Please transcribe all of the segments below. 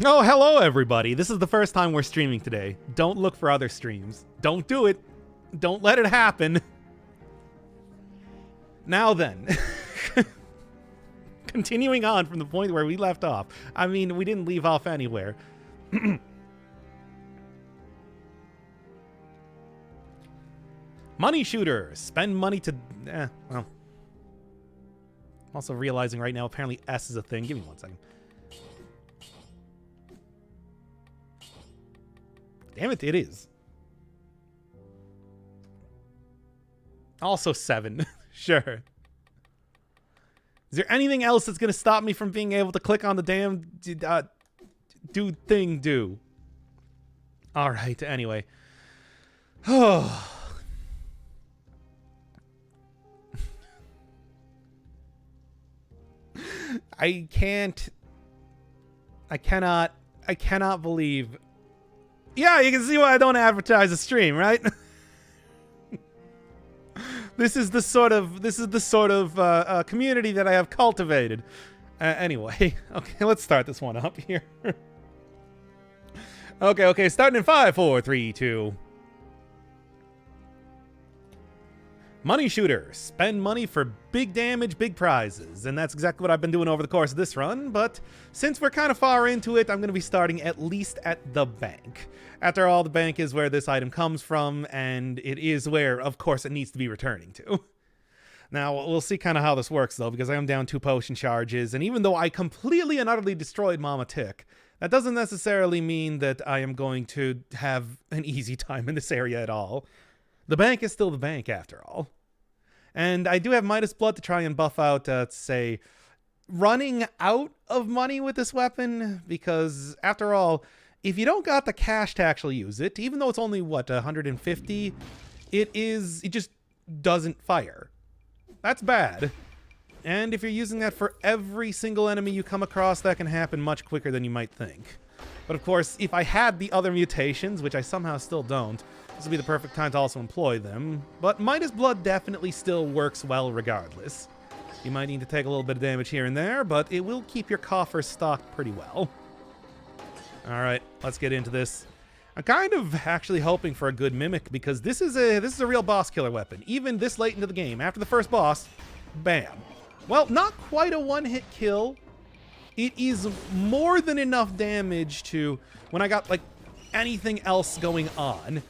Oh, hello everybody. This is the first time we're streaming today. Don't look for other streams. Don't do it. Don't let it happen. Now then. Continuing on from the point where we left off. I mean, we didn't leave off anywhere. Money shooter. Spend money to... well. I'm also realizing right now apparently S is a thing. Give me 1 second. Damn it, it is. Also 7. Sure. Is there anything else that's going to stop me from being able to click on the damn do? All right, anyway. Oh. I cannot believe. Yeah, you can see why I don't advertise a stream, right? This is the sort of community that I have cultivated. Anyway, okay, let's start this one up here. Okay, starting in 5, 4, 3, 2. Money shooter. Spend money for big damage, big prizes. And that's exactly what I've been doing over the course of this run. But since we're kind of far into it, I'm going to be starting at least at the bank. After all, the bank is where this item comes from, and it is where, of course, it needs to be returning to. Now, we'll see kind of how this works, though, because I am down 2 potion charges. And even though I completely and utterly destroyed Mama Tick, that doesn't necessarily mean that I am going to have an easy time in this area at all. The bank is still the bank, after all. And I do have Midas Blood to try and buff out, say, running out of money with this weapon. Because, after all, if you don't got the cash to actually use it, even though it's only, what, 150, it just doesn't fire. That's bad. And if you're using that for every single enemy you come across, that can happen much quicker than you might think. But, of course, if I had the other mutations, which I somehow still don't, this would be the perfect time to also employ them. But Midas Blood definitely still works well regardless. You might need to take a little bit of damage here and there, but it will keep your coffers stocked pretty well. Alright, let's get into this. I'm kind of actually hoping for a good Mimic, because this is a real boss killer weapon. Even this late into the game, after the first boss, bam. Well, not quite a one-hit kill. It is more than enough damage to, when I got, like, anything else going on,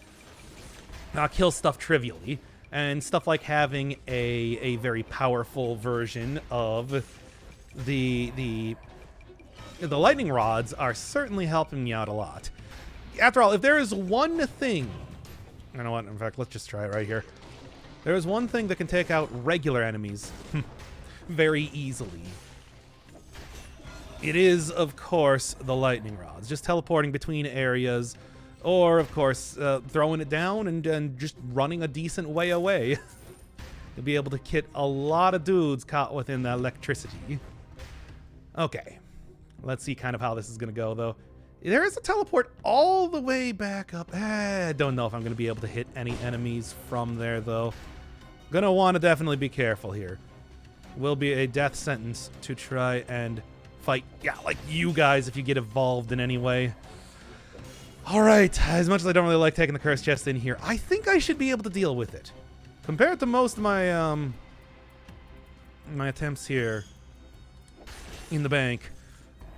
kill stuff trivially, and stuff like having a very powerful version of the lightning rods are certainly helping me out a lot. After all, if there is one thing, you know what, in fact, let's just try it right here. There is one thing that can take out regular enemies very easily. It is, of course, the lightning rods, just teleporting between areas. Or, of course, throwing it down and just running a decent way away. You'll be able to hit a lot of dudes caught within the electricity. Okay. Let's see kind of how this is going to go, though. There is a teleport all the way back up. I don't know if I'm going to be able to hit any enemies from there, though. Going to want to definitely be careful here. Will be a death sentence to try and fight, yeah, like you guys if you get involved in any way. Alright, as much as I don't really like taking the cursed chest in here, I think I should be able to deal with it. Compared to most of my, my attempts here in the bank,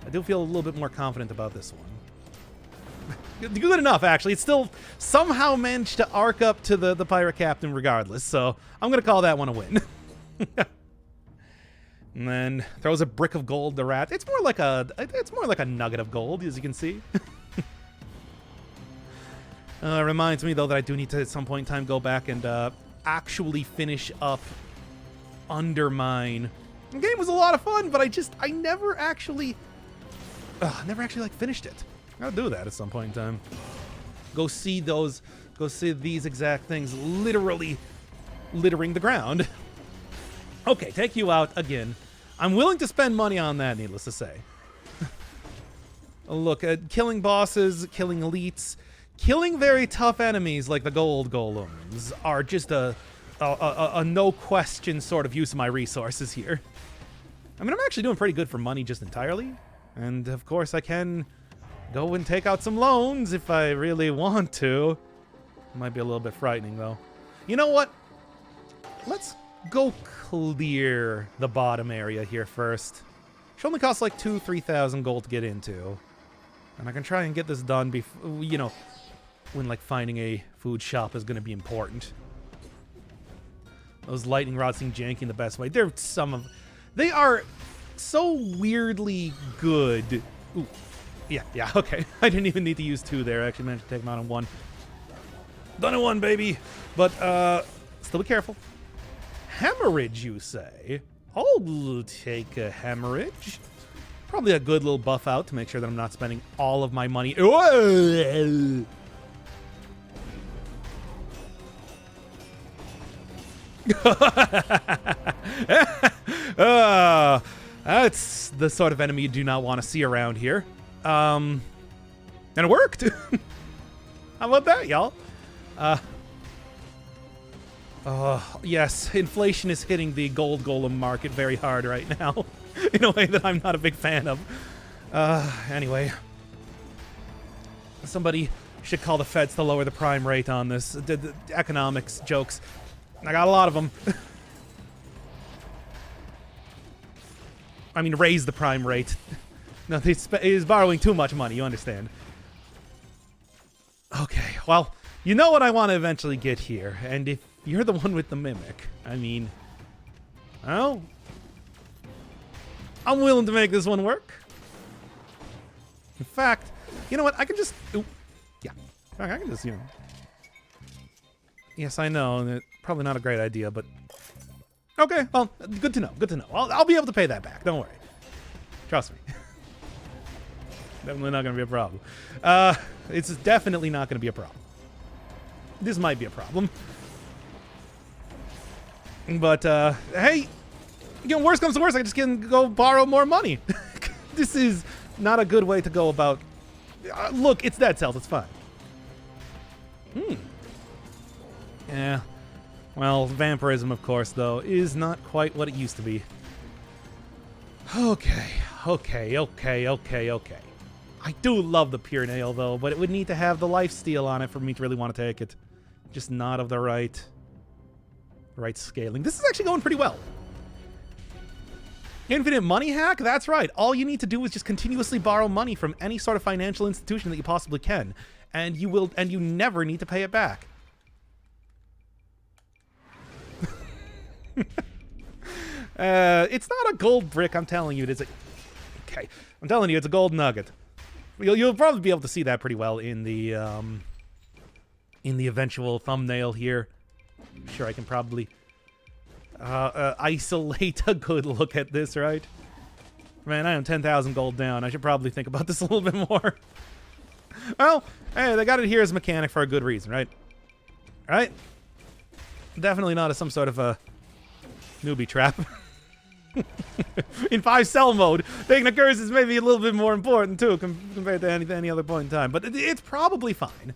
I do feel a little bit more confident about this one. Good enough, actually. It still somehow managed to arc up to the pirate captain regardless, so I'm going to call that one a win. And then throws a brick of gold to rat. It's more like a nugget of gold, as you can see. Reminds me, though, that I do need to, at some point in time, go back and actually finish up Undermine. The game was a lot of fun, but I never actually finished it. I'll do that at some point in time. Go see these exact things literally littering the ground. Okay, take you out again. I'm willing to spend money on that, needless to say. Look, killing bosses, killing elites, killing very tough enemies like the gold golems are just a no-question sort of use of my resources here. I mean, I'm actually doing pretty good for money just entirely. And, of course, I can go and take out some loans if I really want to. Might be a little bit frightening, though. You know what? Let's go clear the bottom area here first. Should only cost like 3,000 gold to get into. And I can try and get this done before, you know, when like finding a food shop is going to be important. Those lightning rods seem janky in the best way. They are so weirdly good. Ooh. Yeah, okay. I didn't even need to use 2 there. I actually managed to take them out in 1. Done in 1, baby. But, still be careful. Hemorrhage, you say? I'll take a hemorrhage. Probably a good little buff out to make sure that I'm not spending all of my money. That's the sort of enemy you do not want to see around here. And it worked. How about that, y'all? Yes, inflation is hitting the gold golem market very hard right now, in a way that I'm not a big fan of. Anyway. Somebody should call the feds to lower the prime rate on this. The economics jokes. I got a lot of them. I mean, raise the prime rate. No, he's borrowing too much money, you understand. Okay, well, you know what I want to eventually get here, and if you're the one with the mimic, I mean, well, I'm willing to make this one work. In fact, you know what, I can just, yeah, I can just, you know. Yes, I know, probably not a great idea, but okay, well, good to know, good to know. I'll be able to pay that back, don't worry. Trust me. Definitely not going to be a problem. It's definitely not going to be a problem. This might be a problem. But, hey, you know, worst comes to worst, I just can go borrow more money. This is not a good way to go about... look, it's Dead Cells, it's fine. Yeah. Well, vampirism, of course, though, is not quite what it used to be. Okay. I do love the Pure Nail, though, but it would need to have the lifesteal on it for me to really want to take it. Just not of the right scaling. This is actually going pretty well. Infinite money hack? That's right. All you need to do is just continuously borrow money from any sort of financial institution that you possibly can, and you never need to pay it back. It's not a gold brick, I'm telling you. Okay, I'm telling you, it's a gold nugget. You'll probably be able to see that pretty well in the eventual thumbnail here. I'm sure I can probably isolate a good look at this, right? Man, I am 10,000 gold down. I should probably think about this a little bit more. Well, hey, they got it here as a mechanic for a good reason, right? Right? Definitely not as some sort of a newbie trap. In 5 cell mode, taking a curse is maybe a little bit more important too compared to any other point in time, but it's probably fine.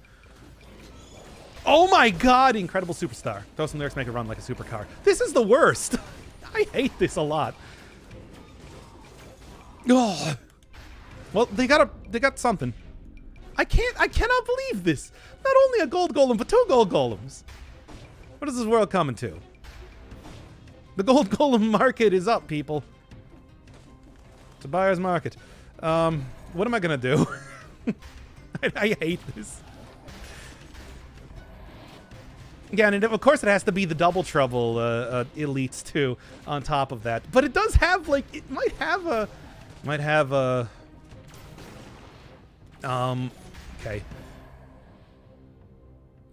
Oh my god, incredible superstar. Throw some lyrics, make it run like a supercar. This is the worst. I hate this a lot. Oh. Well, they got something. I cannot believe this. Not only a gold golem, but 2 gold golems. What is this world coming to? The gold golem market is up, people. It's a buyer's market. What am I gonna do? I hate this. Yeah, and of course it has to be the double trouble elites too on top of that. But it does have like it might have a okay.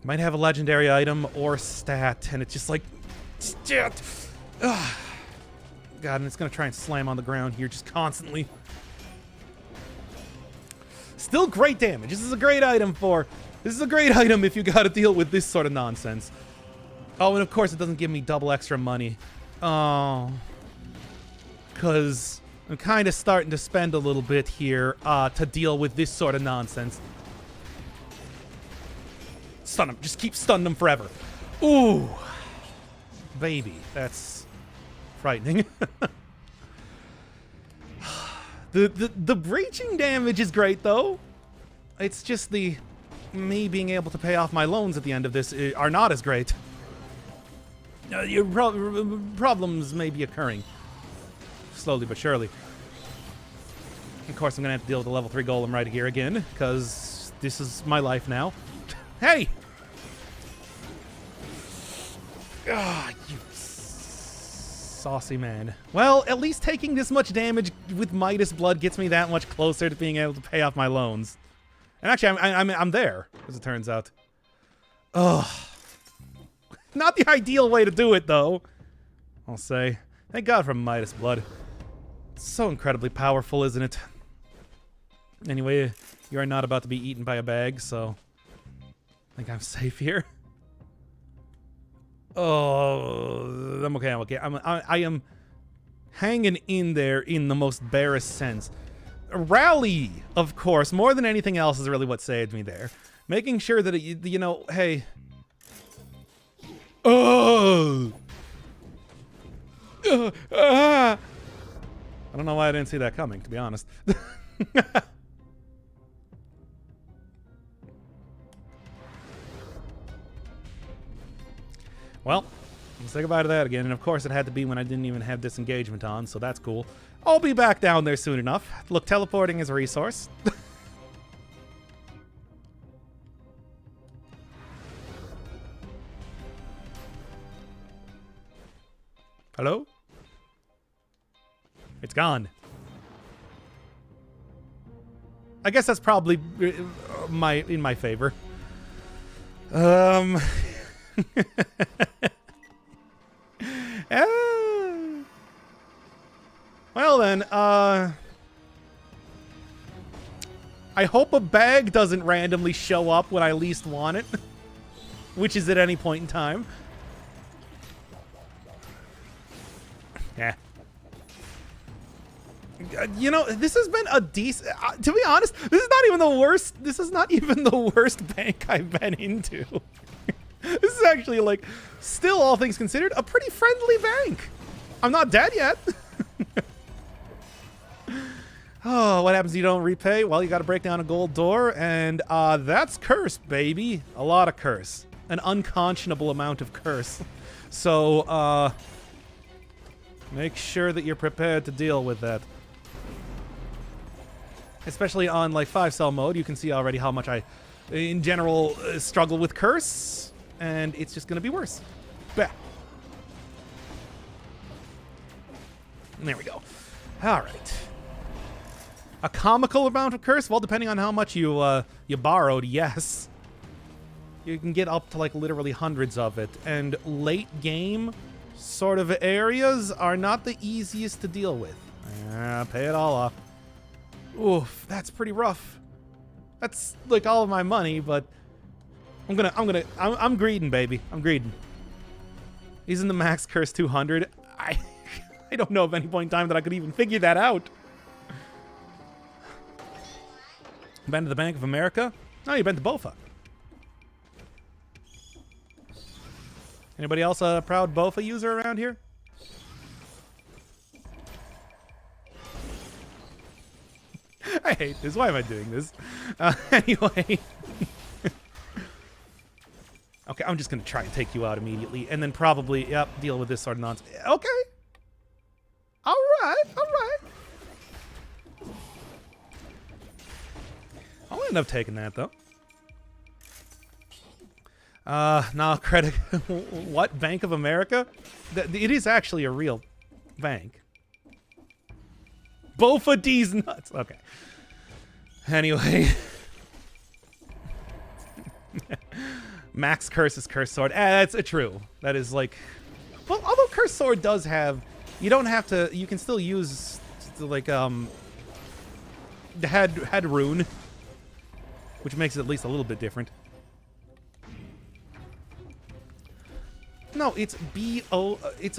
Might have a legendary item or stat, and it's just like shit. Ugh. God, and it's gonna try and slam on the ground here just constantly. Still great damage. This is a great item if you gotta deal with this sort of nonsense. Oh, and of course it doesn't give me double extra money. Oh. Because I'm kind of starting to spend a little bit here to deal with this sort of nonsense. Stun him. Just keep stunning him forever. Ooh. Baby, that's frightening. The breaching damage is great, though. It's just the me being able to pay off my loans at the end of this are not as great. Your problems may be occurring slowly but surely. Of course, I'm gonna have to deal with the level 3 golem right here again, because this is my life now. Hey! Ah, you saucy man. Well, at least taking this much damage with Midas Blood gets me that much closer to being able to pay off my loans. And actually, I'm there, as it turns out. Ugh. Not the ideal way to do it, though, I'll say. Thank God for Midas Blood. It's so incredibly powerful, isn't it? Anyway, you are not about to be eaten by a bag, so I think I'm safe here. Oh, I'm okay, I'm okay. I am hanging in there in the most barest sense. Rally, of course, more than anything else is really what saved me there. Making sure that, you know, hey... Oh! I don't know why I didn't see that coming, to be honest. Well, let's say goodbye to that again. And of course, it had to be when I didn't even have disengagement on, so that's cool. I'll be back down there soon enough. Look, teleporting is a resource. Hello? It's gone. I guess that's probably in my favor. Well then, I hope a bag doesn't randomly show up when I least want it, which is at any point in time. Yeah. You know, this has been a decent... to be honest, this is not even the worst... This is not even the worst bank I've been into. This is actually, like, still, all things considered, a pretty friendly bank. I'm not dead yet. Oh, what happens if you don't repay? Well, you got to break down a gold door, and that's curse, baby. A lot of curse. An unconscionable amount of curse. So, make sure that you're prepared to deal with that. Especially on, like, 5-cell mode, you can see already how much I, in general, struggle with curse. And it's just going to be worse. Bah. There we go. All right. A comical amount of curse? Well, depending on how much you borrowed, yes. You can get up to, like, literally hundreds of it. And late game sort of areas are not the easiest to deal with. Pay it all off. Oof, that's pretty rough. That's, like, all of my money, but... I'm greeding, baby. I'm greeding. Isn't the max curse 200? I don't know of any point in time that I could even figure that out. Been to the Bank of America? No, you've been to BOFA. Anybody else a proud BOFA user around here? I hate this. Why am I doing this? Anyway. Okay, I'm just going to try and take you out immediately, and then probably, yep, deal with this sort of nonsense. Okay. All right, all right. I'll end up taking that, though. Now, credit... What? Bank of America? It is actually a real bank. BOFA D's nuts. Okay. Anyway. Max curse is curse sword. That's true. That is like... Well, although curse sword does have... You don't have to... You can still use, like, the head rune. Which makes it at least a little bit different. No, it's B-O... It's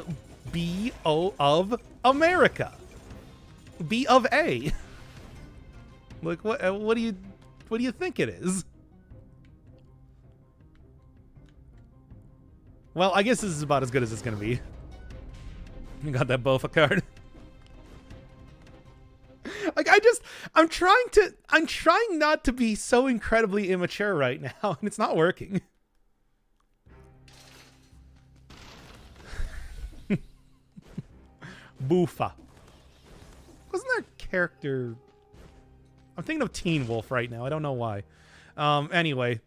B-O of America. B of A. Like, what do you think it is? Well, I guess this is about as good as it's gonna be. You got that BOFA card. Like, I'm I'm trying not to be so incredibly immature right now, and it's not working. Boofa. Wasn't there a character? I'm thinking of Teen Wolf right now. I don't know why. Anyway.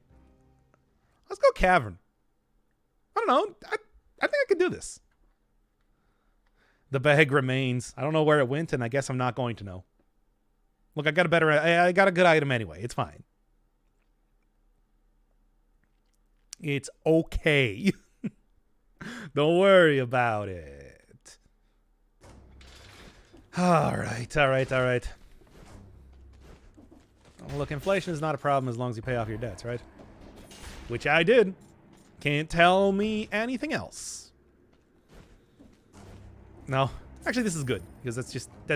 Let's go Cavern. I don't know. I think I could do this. The bag remains. I don't know where it went, and I guess I'm not going to know. Look, I got a good item anyway. It's fine. It's okay. Don't worry about it. All right. Look, inflation is not a problem as long as you pay off your debts, right? Which I did. Can't tell me anything else. No. Actually, this is good because that's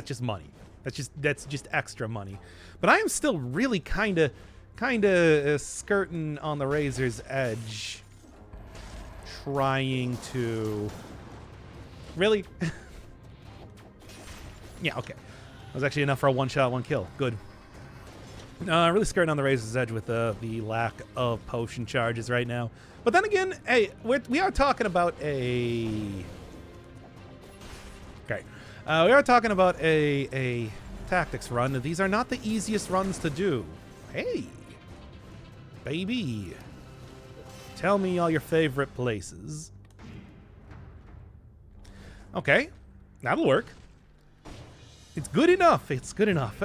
just money. That's just extra money. But I am still really kind of skirting on the razor's edge, trying to really. Yeah, okay. That was actually enough for a one-shot, one-kill. Good. Really skirting on the razor's edge with the lack of potion charges right now. But then again, hey, we are talking about a. Okay, we are talking about a tactics run. These are not the easiest runs to do. Hey, baby, tell me all your favorite places. Okay, that'll work. It's good enough. It's good enough.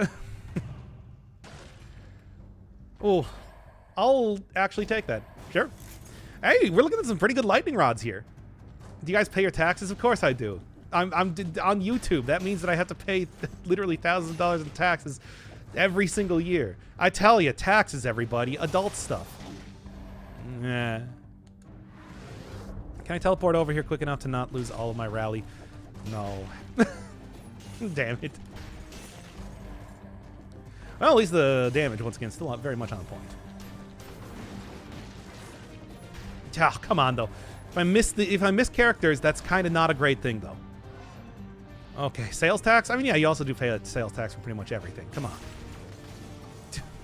Oh, I'll actually take that. Sure. Hey, we're looking at some pretty good lightning rods here. Do you guys pay your taxes? Of course I do. I'm on YouTube. That means that I have to pay literally thousands of dollars in taxes every single year. I tell you, taxes, everybody. Adult stuff. Yeah. Can I teleport over here quick enough to not lose all of my rally? No. Damn it. Well, at least the damage, once again, still very much on point. Ah, come on, though. If I miss characters, that's kind of not a great thing, though. Okay, sales tax? I mean, yeah, you also do pay a sales tax for pretty much everything. Come on.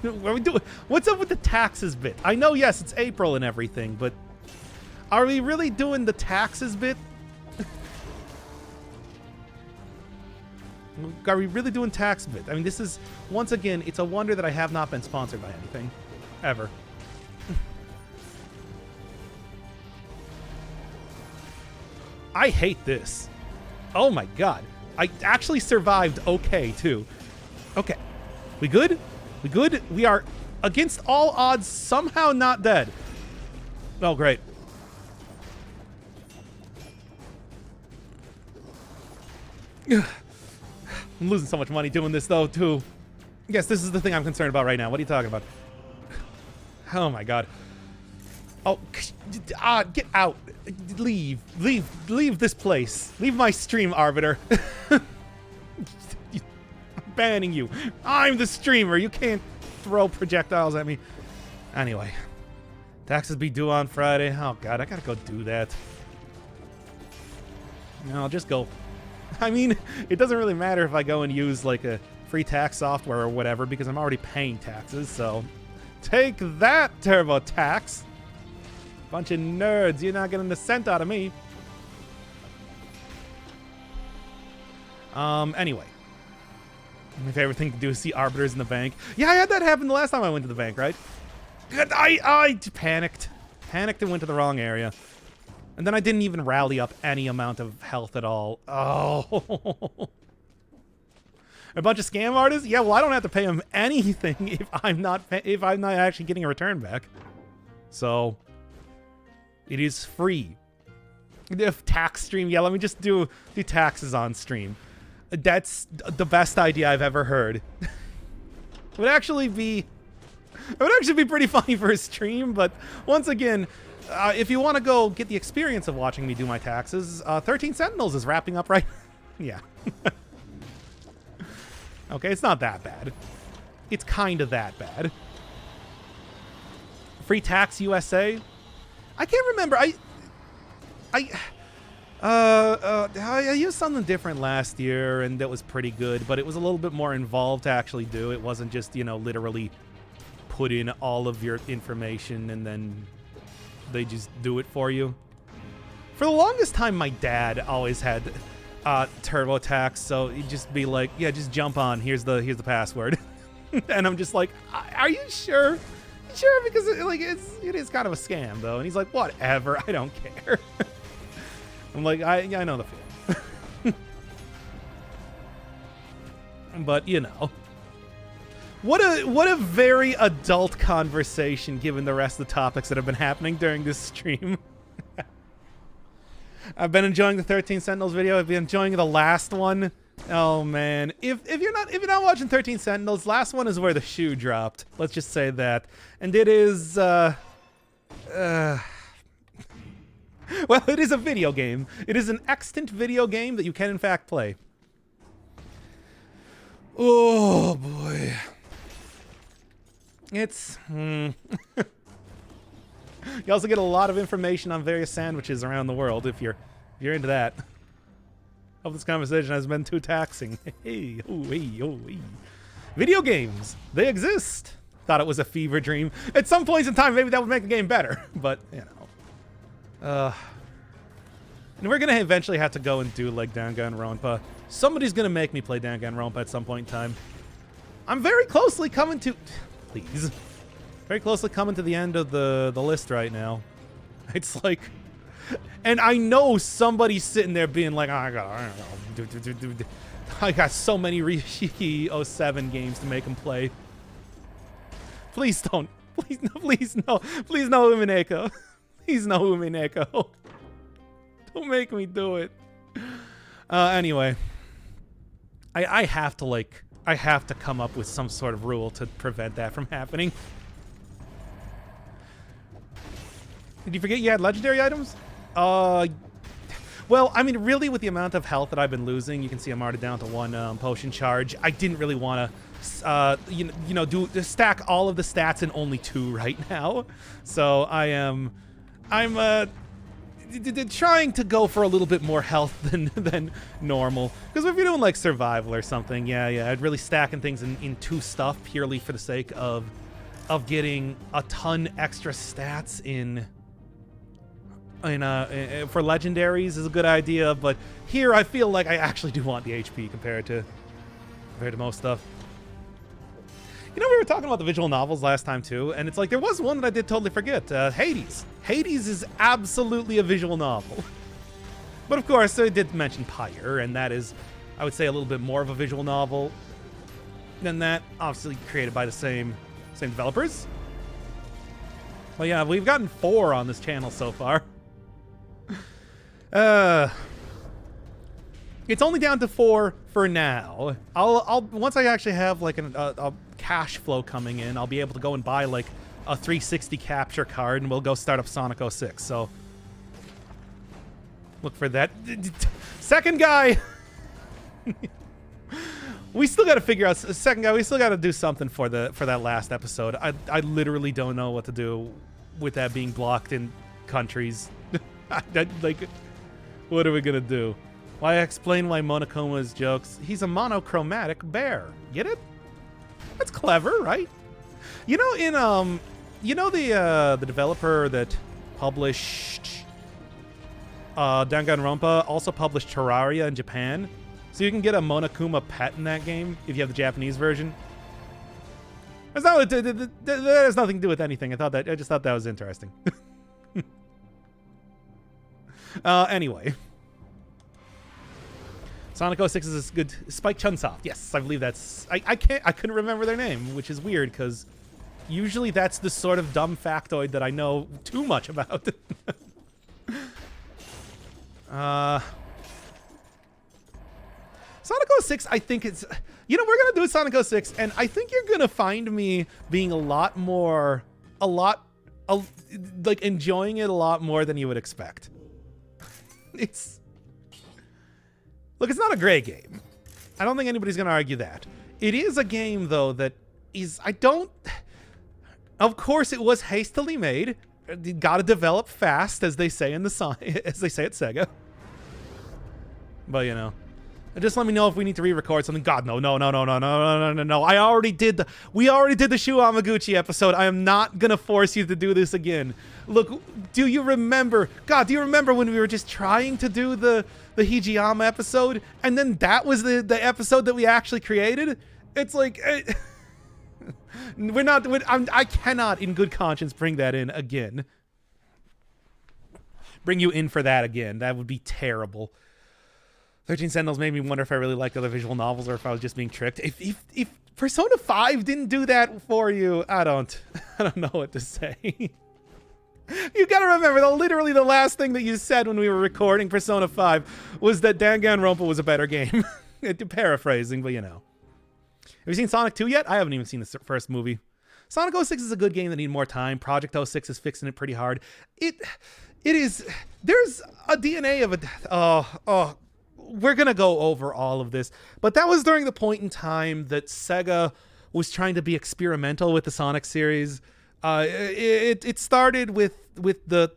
What are we doing? What's up with the taxes bit? I know, yes, it's April and everything, but are we really doing the taxes bit? Are we really doing tax bit? I mean, this is, once again, it's a wonder that I have not been sponsored by anything. Ever. I hate this. Oh my god. I actually survived okay, too. Okay. We good? We good? We are, against all odds, somehow not dead. Oh, great. I'm losing so much money doing this, though, too. Yes, this is the thing I'm concerned about right now. What are you talking about? Oh, my God. Oh, get out. Leave this place. Leave my stream, Arbiter. I'm banning you. I'm the streamer. You can't throw projectiles at me. Anyway. Taxes be due on Friday. Oh, God, I gotta go do that. No, I'll just go. I mean, it doesn't really matter if I go and use, like, a free tax software or whatever, because I'm already paying taxes, so... Take that, TurboTax! Bunch of nerds, you're not getting a cent out of me. Anyway. My favorite thing to do is see arbiters in the bank. Yeah, I had that happen the last time I went to the bank, right? I panicked. Panicked and went to the wrong area. And then I didn't even rally up any amount of health at all. Oh. A bunch of scam artists? Yeah, well, I don't have to pay them anything if I'm not actually getting a return back. So, it is free. If tax stream, yeah, let me just do taxes on stream. That's the best idea I've ever heard. It would actually be pretty funny for a stream, but once again, if you want to go get the experience of watching me do my taxes, 13 Sentinels is wrapping up right. Yeah. Okay, it's not that bad. It's kind of that bad. Free Tax USA? I can't remember. I used something different last year, and that was pretty good, but it was a little bit more involved to actually do. It wasn't just, you know, literally put in all of your information and then they just do it for you. For the longest time, my dad always had TurboTax, so he'd just be like, yeah, just jump on. Here's the password. And I'm just like, are you sure? Sure, because it is kind of a scam, though. And he's like, whatever, I don't care. I'm like, I know the feeling. But, you know. What a very adult conversation, given the rest of the topics that have been happening during this stream. I've been enjoying the 13 Sentinels video. I've been enjoying the last one. Oh man, if you're not watching 13 Sentinels, last one is where the shoe dropped. Let's just say that, and it is well, it is a video game. It is an extant video game that you can in fact play. Oh boy, it's. You also get a lot of information on various sandwiches around the world if you're into that. Hope this conversation has been too taxing. Hey, oh, hey, oh, hey. Video games, they exist. Thought it was a fever dream. At some points in time, maybe that would make the game better, but you know. And we're gonna eventually have to go and do like Danganronpa. Somebody's gonna make me play Danganronpa at some point in time. I'm very closely coming to, please. Very closely coming to the end of the list right now. It's like, and I know somebody's sitting there being like, oh, I got so many Rishiki 07 games to make him play. Please don't. Please no. Please no. Please no, Umineko. Please no, Umineko. Don't make me do it. Anyway, I have to come up with some sort of rule to prevent that from happening. Did you forget you had legendary items? Well, I mean, really, with the amount of health that I've been losing, you can see I'm already down to one potion charge. I didn't really want to, you know, stack all of the stats in only 2 right now. So I'm trying to go for a little bit more health than normal. Because if you're doing like survival or something, yeah, I'd really stacking things in 2 stuff purely for the sake of getting a ton extra stats for legendaries is a good idea, but here I feel like I actually do want the HP compared to most stuff. You know, we were talking about the visual novels last time too, and it's like there was one that I did totally forget. Hades. Hades is absolutely a visual novel. But of course, I did mention Pyre, and that is, I would say, a little bit more of a visual novel than that. Obviously created by the same developers. Well, yeah, we've gotten 4 on this channel so far. It's only down to 4 for now. I'll once I actually have like a cash flow coming in, I'll be able to go and buy like a 360 capture card, and we'll go start up Sonic 06. So look for that. Second guy. We still got to figure out second guy. We still got to do something for that last episode. I literally don't know what to do with that being blocked in countries. Like, what are we gonna do? Why explain why Monokoma's jokes? He's a monochromatic bear. Get it? That's clever, right? You know, in you know the developer that published Danganronpa also published Terraria in Japan, so you can get a Monokuma pet in that game if you have the Japanese version. That has nothing to do with anything. I just thought that was interesting. Anyway. Sonic 06 is good. Spike Chunsoft. Yes, I believe that's... I couldn't remember their name, which is weird, because usually that's the sort of dumb factoid that I know too much about. Sonic 06, I think it's... You know, we're going to do Sonic 06, and I think you're going to find me being like, enjoying it a lot more than you would expect. It's... Look, it's not a great game. I don't think anybody's going to argue that. It is a game, though, that is... Of course, it was hastily made. Got to develop fast, as they say in as they say at Sega. But, you know. Just let me know if we need to re-record something. God, no. I already did we already did the Shu Amaguchi episode. I am not gonna force you to do this again. Look, do you remember? God, do you remember when we were just trying to do the Hijiyama episode, and then that was the episode that we actually created? It's like I cannot, in good conscience, bring that in again. Bring you in for that again. That would be terrible. 13 Sentinels made me wonder if I really liked other visual novels or if I was just being tricked. If Persona 5 didn't do that for you, I don't know what to say. You gotta remember, literally the last thing that you said when we were recording Persona 5 was that Danganronpa was a better game. Paraphrasing, but you know. Have you seen Sonic 2 yet? I haven't even seen the first movie. Sonic 06 is a good game that needs more time. Project 06 is fixing it pretty hard. It is, there's a DNA of a, we're going to go over all of this, but that was during the point in time that Sega was trying to be experimental with the Sonic series. It started with the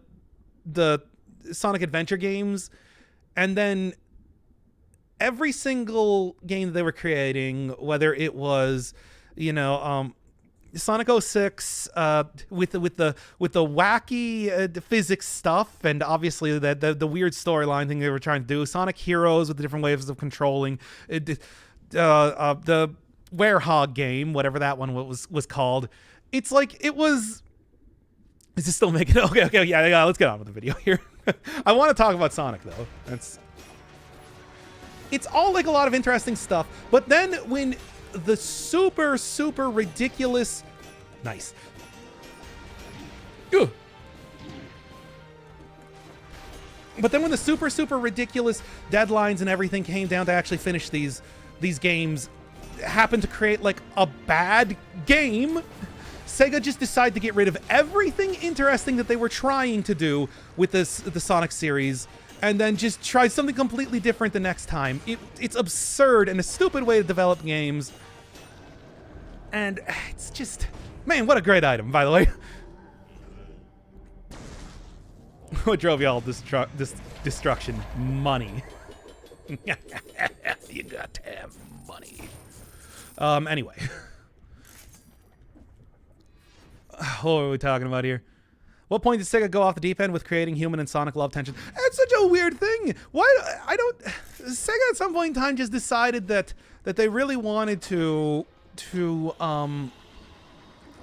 Sonic Adventure games, and then every single game that they were creating, whether it was, you know, Sonic 06 with the wacky physics stuff, and obviously the weird storyline thing they were trying to do. Sonic Heroes with the different ways of controlling the Werehog game, whatever that one was called. It's like it was. Is this still making it? Okay, yeah. Let's get on with the video here. I want to talk about Sonic though. It's all like a lot of interesting stuff, but then when the super ridiculous, nice. Ugh. But then when the super ridiculous deadlines and everything came down to actually finish these games, happened to create like a bad game, Sega just decided to get rid of everything interesting that they were trying to do with the Sonic series, and then just try something completely different the next time. It's absurd and a stupid way to develop games. And it's just, man, what a great item, by the way. What drove y'all this destruction? Money. You got to have money. Anyway. What are we talking about here? What point did Sega go off the deep end with creating human and Sonic love tension? That's such a weird thing. Why? Sega at some point in time just decided that they really wanted to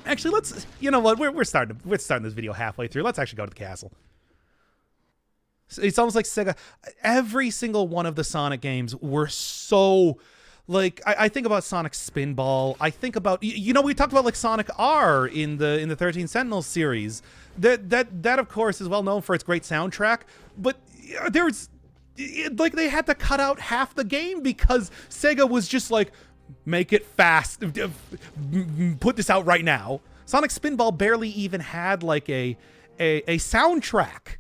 actually, let's, you know what, we're starting this video halfway through. Let's actually go to the castle. It's almost like Sega, every single one of the Sonic games were so, like, I think about Sonic Spinball. I think about, you know, we talked about like Sonic R in the 13 Sentinels series. That of course is well known for its great soundtrack, but like they had to cut out half the game because Sega was just like, make it fast, put this out right now. Sonic Spinball barely even had like a soundtrack.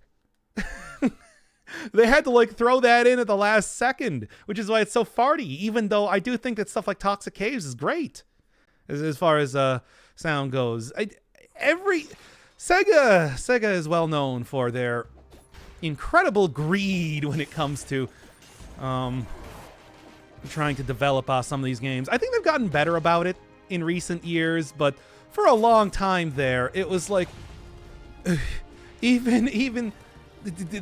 They had to like throw that in at the last second, which is why it's so farty, even though I do think that stuff like Toxic Caves is great as far as sound goes. Sega is well known for their incredible greed when it comes to trying to develop some of these games. I think they've gotten better about it in recent years, but for a long time there, it was like even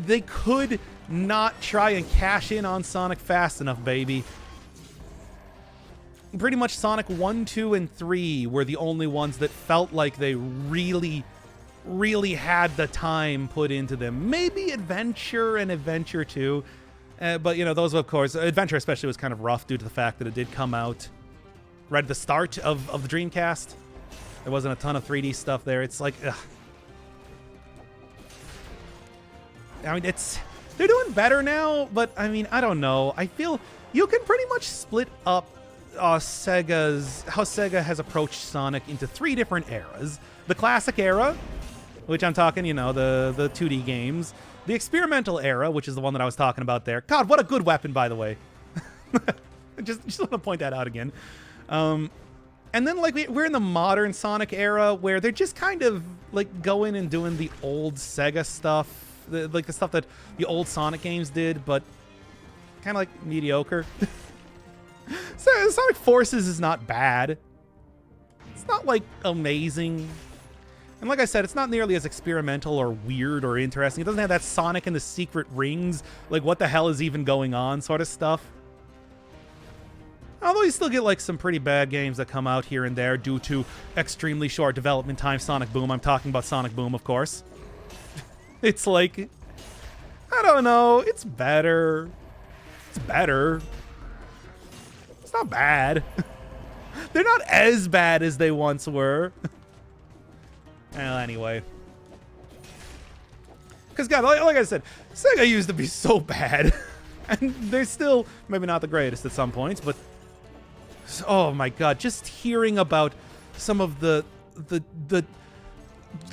they could not try and cash in on Sonic fast enough, baby. Pretty much Sonic 1, 2, and 3 were the only ones that felt like they really had the time put into them. Maybe Adventure and Adventure 2. But, you know, those, of course, Adventure especially was kind of rough due to the fact that it did come out right at the start of the Dreamcast. There wasn't a ton of 3D stuff there. It's like, ugh. I mean, they're doing better now, but, I mean, I don't know. I feel you can pretty much split up how Sega has approached Sonic into 3 different eras. The classic era, which I'm talking, you know, the 2D games. The experimental era, which is the one that I was talking about there. God, what a good weapon, by the way. just want to point that out again. And then, like, we're in the modern Sonic era where they're just kind of, like, going and doing the old Sega stuff. Like, the stuff that the old Sonic games did, but kind of like mediocre. Sonic Forces is not bad. It's not like amazing. And like I said, it's not nearly as experimental or weird or interesting. It doesn't have that Sonic and the Secret Rings, like what the hell is even going on sort of stuff. Although you still get like some pretty bad games that come out here and there due to extremely short development time. Sonic Boom. I'm talking about Sonic Boom, of course. It's like, I don't know. It's better. It's better. It's not bad. They're not as bad as they once were. Well, anyway. Because, God, like I said, Sega used to be so bad. And they're still, maybe not the greatest at some points, but... Oh, my God. Just hearing about some of the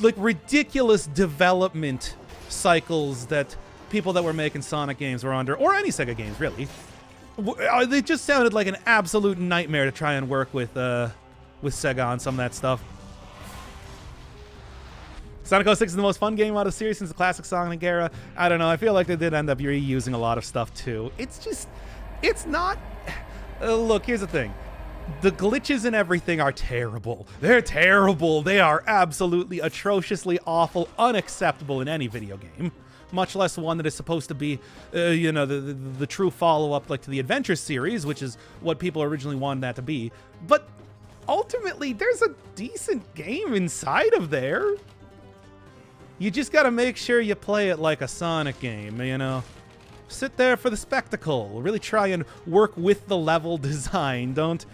like, ridiculous development cycles that people that were making Sonic games were under, or any Sega games, really. They just sounded like an absolute nightmare to try and work with Sega on some of that stuff. Sonic 06 is the most fun game out of the series since the classic Sonic era. I don't know. I feel like they did end up reusing a lot of stuff, too. It's just... It's not... look, here's the thing. The glitches and everything are terrible. They're terrible. They are absolutely atrociously awful, unacceptable in any video game. Much less one that is supposed to be, you know, the true follow-up like to the Adventure series, which is what people originally wanted that to be. But ultimately, there's a decent game inside of there. You just gotta make sure you play it like a Sonic game, you know? Sit there for the spectacle. Really try and work with the level design. Don't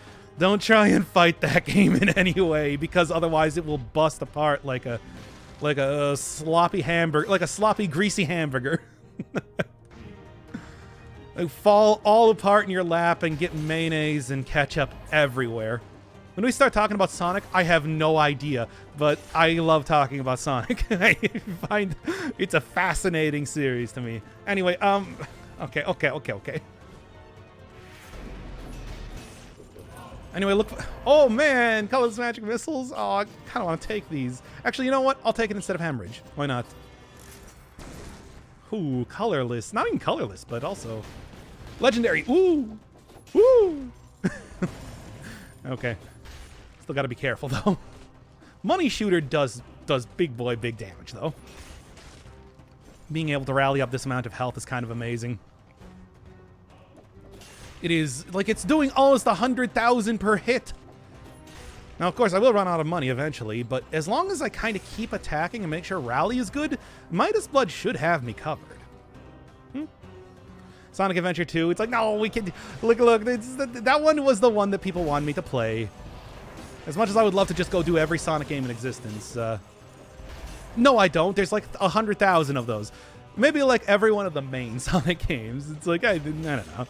try and fight that game in any way, because otherwise it will bust apart like a sloppy hamburger, like a sloppy, greasy hamburger. Like fall all apart in your lap and get mayonnaise and ketchup everywhere. When we start talking about Sonic, I have no idea, but I love talking about Sonic. I find it's a fascinating series to me. Anyway, okay. Anyway, look. Oh, man. Colorless magic missiles. Oh, I kind of want to take these. Actually, you know what? I'll take it instead of hemorrhage. Why not? Ooh, colorless. Not even colorless, but also legendary. Ooh. Woo. Okay. Still got to be careful, though. Money Shooter does big boy big damage, though. Being able to rally up this amount of health is kind of amazing. It is, like, it's doing almost 100,000 per hit. Now, of course, I will run out of money eventually, but as long as I kind of keep attacking and make sure rally is good, Midas Blood should have me covered. Sonic Adventure 2, it's like, no, we can... Look, that one was the one that people wanted me to play. As much as I would love to just go do every Sonic game in existence. No, I don't. There's like 100,000 of those. Maybe like every one of the main Sonic games. It's like, I don't know.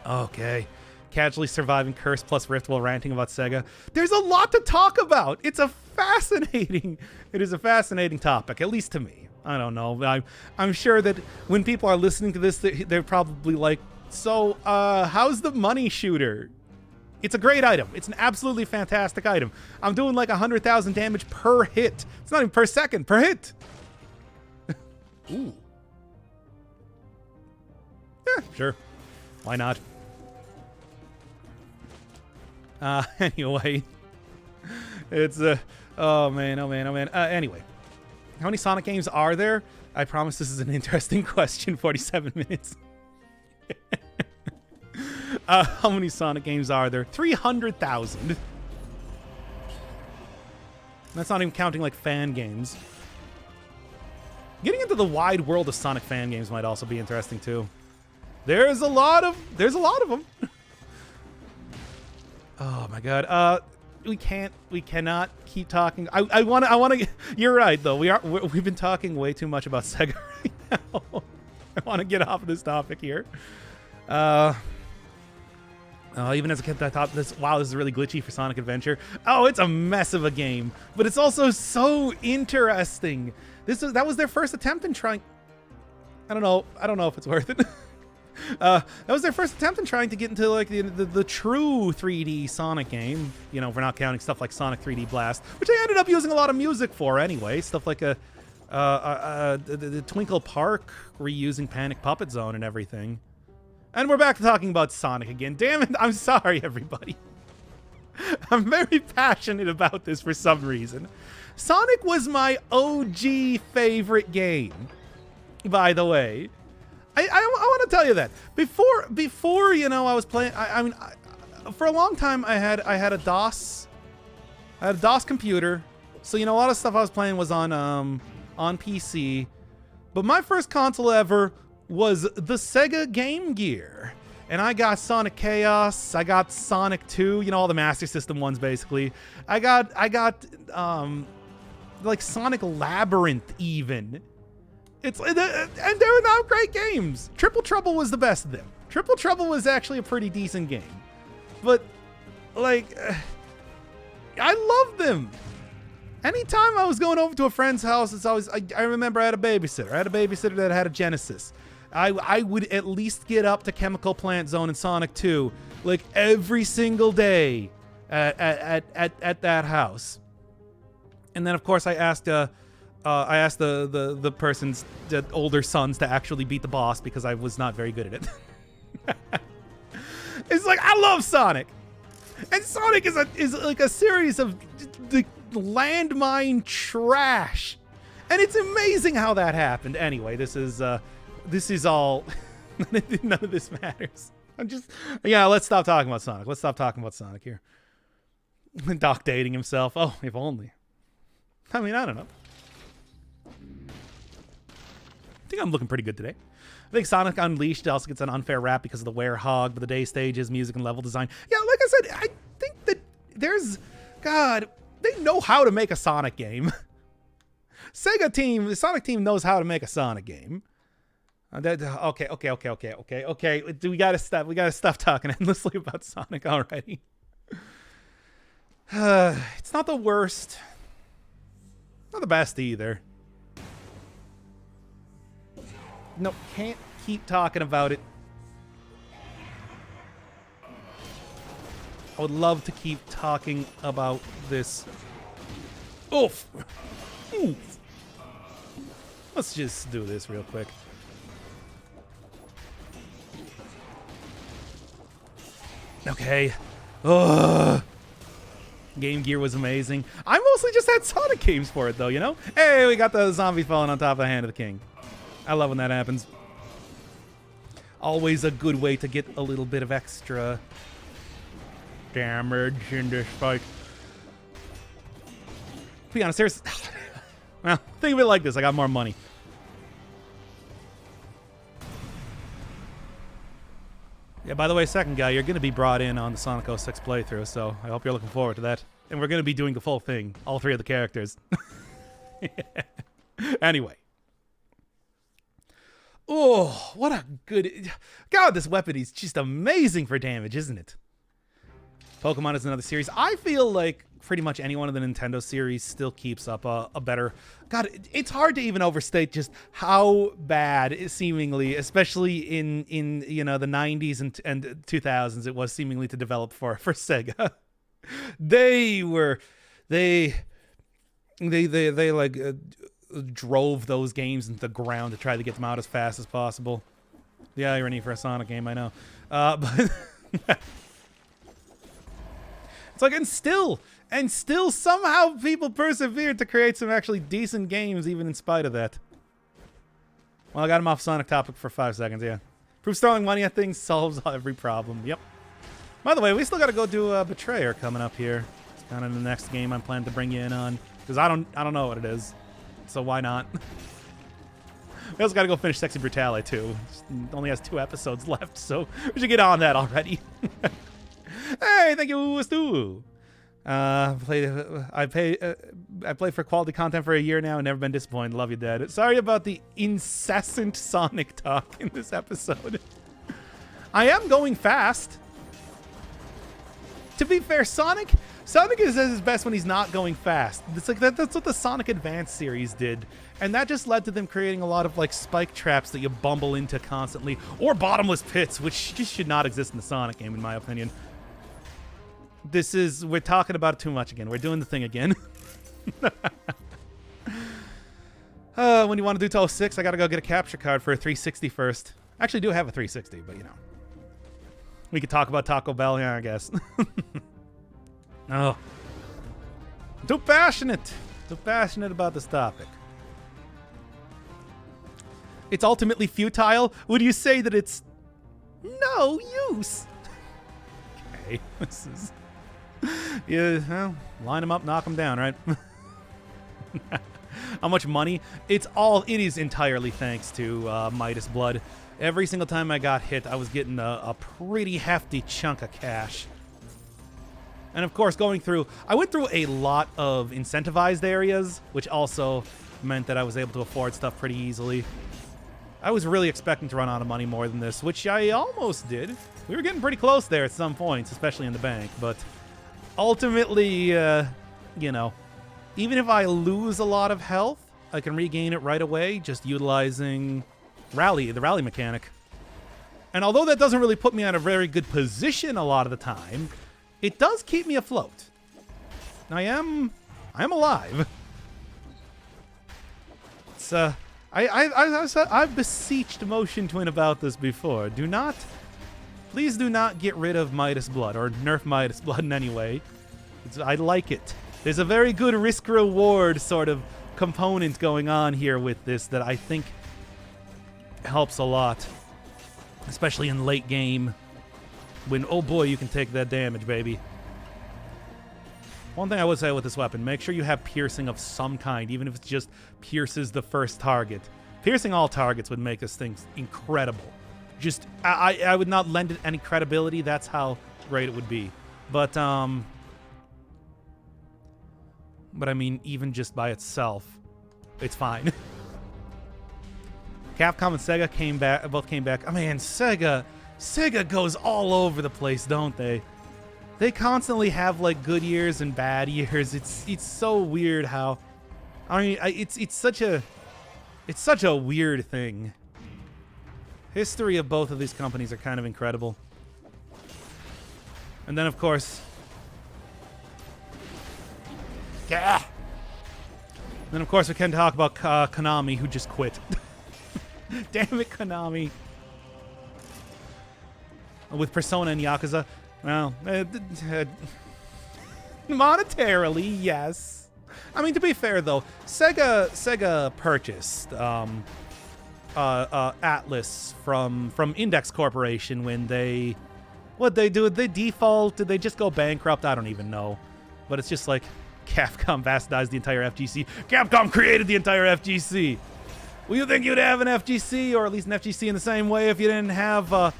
Okay. Casually surviving Curse plus Rift while ranting about Sega. There's a lot to talk about. It is a fascinating topic, at least to me. I don't know. I'm sure that when people are listening to this, they're probably like, so, how's the Money Shooter? It's a great item. It's an absolutely fantastic item. I'm doing like 100,000 damage per hit. It's not even per second, per hit. Ooh. Yeah, sure. Why not? Anyway. It's, oh man. Anyway. How many Sonic games are there? I promise this is an interesting question. 47 minutes. How many Sonic games are there? 300,000. That's not even counting like fan games. Getting into the wide world of Sonic fan games might also be interesting too. There's a lot of them. Oh my god. We cannot keep talking. I want to. You're right though. We've been talking way too much about Sega right now. I want to get off of this topic here. Even as a kid, I thought this is really glitchy for Sonic Adventure. Oh, it's a mess of a game, but it's also so interesting. That was their first attempt in trying. I don't know if it's worth it. That was their first attempt in trying to get into like the true 3D Sonic game. You know, we're not counting stuff like Sonic 3D Blast, which I ended up using a lot of music for anyway. Stuff like the Twinkle Park reusing Panic Puppet Zone and everything. And we're back to talking about Sonic again. Damn it, I'm sorry, everybody. I'm very passionate about this for some reason. Sonic was my OG favorite game, by the way. I want to tell you that. Before you know, I was playing, for a long time I had a DOS. I had a DOS computer. So, you know, a lot of stuff I was playing was on PC. But my first console ever was the Sega Game Gear. And I got Sonic Chaos, I got Sonic 2, you know, all the Master System ones basically. I got like Sonic Labyrinth even. And they were not great games. Triple Trouble was the best of them. Triple Trouble was actually a pretty decent game. But like I loved them. Anytime I was going over to a friend's house, it's always I remember I had a babysitter. I had a babysitter that had a Genesis. I would at least get up to Chemical Plant Zone in Sonic 2 like every single day at that house. And then of course I asked the person's older sons to actually beat the boss because I was not very good at it. It's like I love Sonic. And Sonic is like a series of the landmine trash. And it's amazing how that happened. Anyway, this is all none of this matters. Let's stop talking about Sonic. Let's stop talking about Sonic here. Doc dating himself. Oh, if only. I mean, I don't know. I think I'm looking pretty good today. I think Sonic Unleashed also gets an unfair rap because of the Werehog, but the day stages, music, and level design. Yeah, like I said, I think that they know how to make a Sonic game. The Sonic team knows how to make a Sonic game. Okay. We gotta stop talking endlessly about Sonic already. It's not the worst. Not the best either. No, can't keep talking about it. I would love to keep talking about this. Oof. Oof. Let's just do this real quick. Okay. Ugh. Game Gear was amazing. I mostly just had Sonic games for it, though, you know? Hey, we got the zombie falling on top of the hand of the king. I love when that happens. Always a good way to get a little bit of extra damage in this fight. To be honest, there's... Well, think of it like this. I got more money. Yeah, by the way, second guy, you're going to be brought in on the Sonic 06 playthrough, so I hope you're looking forward to that. And we're going to be doing the full thing. All three of the characters. Anyway. Oh, what a good... God, this weapon is just amazing for damage, isn't it? Pokemon is another series. I feel like pretty much any one of the Nintendo series still keeps up a better... God, it's hard to even overstate just how bad, seemingly, especially in you know, the 90s and 2000s, it was seemingly to develop for Sega. They like drove those games into the ground to try to get them out as fast as possible. The irony for a Sonic game, I know. But it's like, and still somehow people persevered to create some actually decent games even in spite of that. Well, I got him off Sonic topic for 5 seconds, yeah. Proves throwing money at things solves every problem, yep. By the way, we still got to go do Betrayer coming up here. It's kind of the next game I'm planning to bring you in on. Because I don't know what it is. So why not? We also got to go finish Sexy Brutale too. It only has 2 episodes left, so we should get on that already. Hey, thank you, Stu. I played for quality content for a year now and never been disappointed. Love you, Dad. Sorry about the incessant Sonic talk in this episode. I am going fast. To be fair, Sonic is at his best when he's not going fast. It's like that's what the Sonic Advance series did. And that just led to them creating a lot of like spike traps that you bumble into constantly, or bottomless pits, which just should not exist in the Sonic game, in my opinion. We're talking about it too much again. We're doing the thing again. When you want to do to 06, I gotta go get a capture card for a 360 first. I actually do have a 360, but you know. We could talk about Taco Bell, yeah, I guess. Oh. Too passionate. Too passionate about this topic. It's ultimately futile. Would you say that it's no use? Okay, this is... Yeah, well, line them up, knock them down, right? How much money? It is entirely thanks to Midas Blood. Every single time I got hit, I was getting a pretty hefty chunk of cash. And of course, I went through a lot of incentivized areas, which also meant that I was able to afford stuff pretty easily. I was really expecting to run out of money more than this, which I almost did. We were getting pretty close there at some points, especially in the bank, but ultimately, you know, even if I lose a lot of health, I can regain it right away just utilizing the rally mechanic. And although that doesn't really put me in a very good position a lot of the time, it does keep me afloat. I am alive. It's I've beseeched Motion Twin about this before. Please do not get rid of Midas Blood or nerf Midas Blood in any way. I like it. There's a very good risk-reward sort of component going on here with this that I think helps a lot, especially in late game when, oh boy, you can take that damage, baby. One thing I would say with this weapon, make sure you have piercing of some kind, even if it just pierces the first target. Piercing all targets would make this thing incredible. Just, I would not lend it any credibility. That's how great it would be. But I mean, even just by itself, it's fine. Capcom and Sega both came back. Oh man, Sega goes all over the place, don't they? They constantly have like good years and bad years. It's so weird how, I mean, it's such a weird thing. History of both of these companies are kind of incredible. And then of course, yeah. Then of course we can talk about Konami, who just quit. Damn it, Konami. With Persona and Yakuza. Well, monetarily, yes. I mean, to be fair though, Sega purchased Atlas from Index Corporation when they do? They default? Did they just go bankrupt? I don't even know. But it's just like Capcom bastardized the entire FGC. Capcom created the entire FGC. Well, you think you'd have an FGC, or at least an FGC in the same way, if you didn't have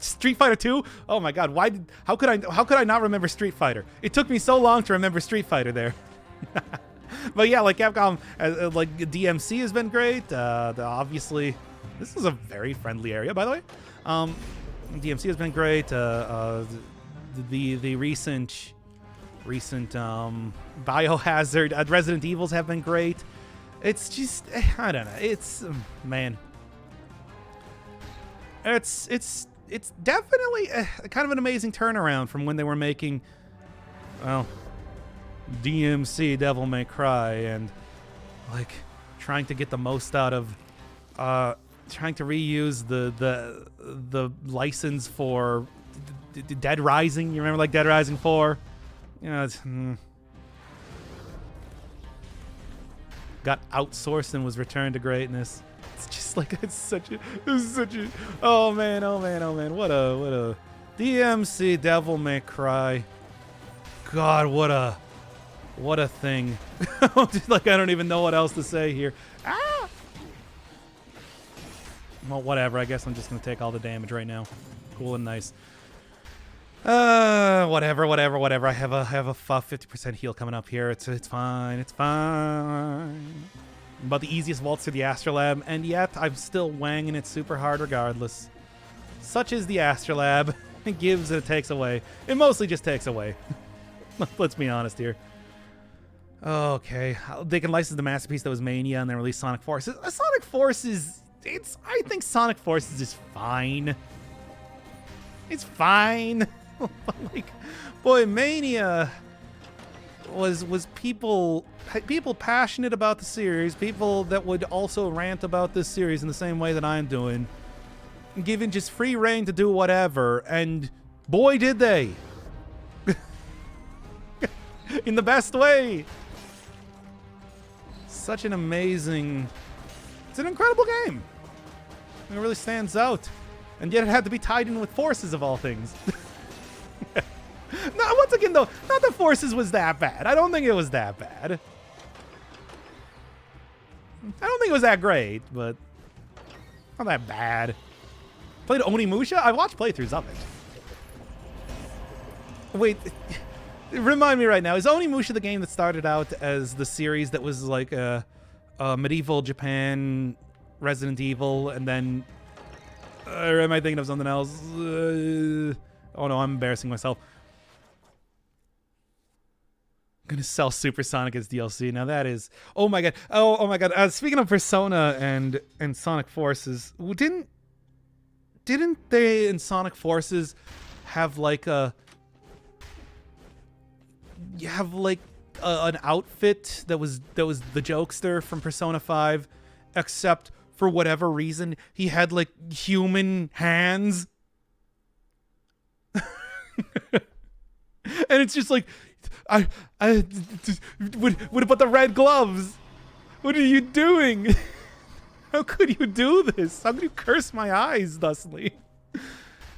Street Fighter 2? Oh my god, how could I not remember Street Fighter? It took me so long to remember Street Fighter there. But yeah, like Capcom, like DMC has been great. Obviously, this is a very friendly area, by the way. DMC has been great. The recent Biohazard, Resident Evils have been great. It's just, I don't know. It's man. It's definitely kind of an amazing turnaround from when they were making, well, DMC, Devil May Cry, and like trying to get the most out of, trying to reuse the license for Dead Rising. You remember like Dead Rising 4? You know, it's, got outsourced and was returned to greatness. It's just like it's such a oh man, what a DMC Devil May Cry. God, what a thing. Like I don't even know what else to say here. Ah. Well, whatever. I guess I'm just gonna take all the damage right now. Cool and nice. Whatever. I have a 50% heal coming up here. It's fine. It's fine. About the easiest waltz through the Astrolab, and yet I'm still wanging it super hard regardless. Such is the Astrolab. It gives and it takes away. It mostly just takes away. Let's be honest here. Okay. They can license the masterpiece that was Mania and then release Sonic Forces. Sonic Forces, I think Sonic Forces is fine. It's fine. But like, boy, Mania was people passionate about the series, people that would also rant about this series in the same way that I'm doing, given just free reign to do whatever, and boy did they. In the best way. Such an amazing, it's an incredible game. It really stands out. And yet it had to be tied in with Forces of all things. No, once again though, not that Forces was that bad. I don't think it was that bad. I don't think it was that great, but not that bad. Played Onimusha? I watched playthroughs of it. Wait, remind me right now, is Onimusha the game that started out as the series that was like a medieval Japan Resident Evil, and then or am I thinking of something else? Oh no, I'm embarrassing myself. I'm gonna sell Supersonic as DLC. Now that is, oh my god, oh my god. Speaking of Persona and Sonic Forces, didn't they in Sonic Forces have like an outfit that was the Jokester from Persona 5, except for whatever reason he had like human hands. And it's just like, what about the red gloves? What are you doing? How could you do this? How could you curse my eyes thusly?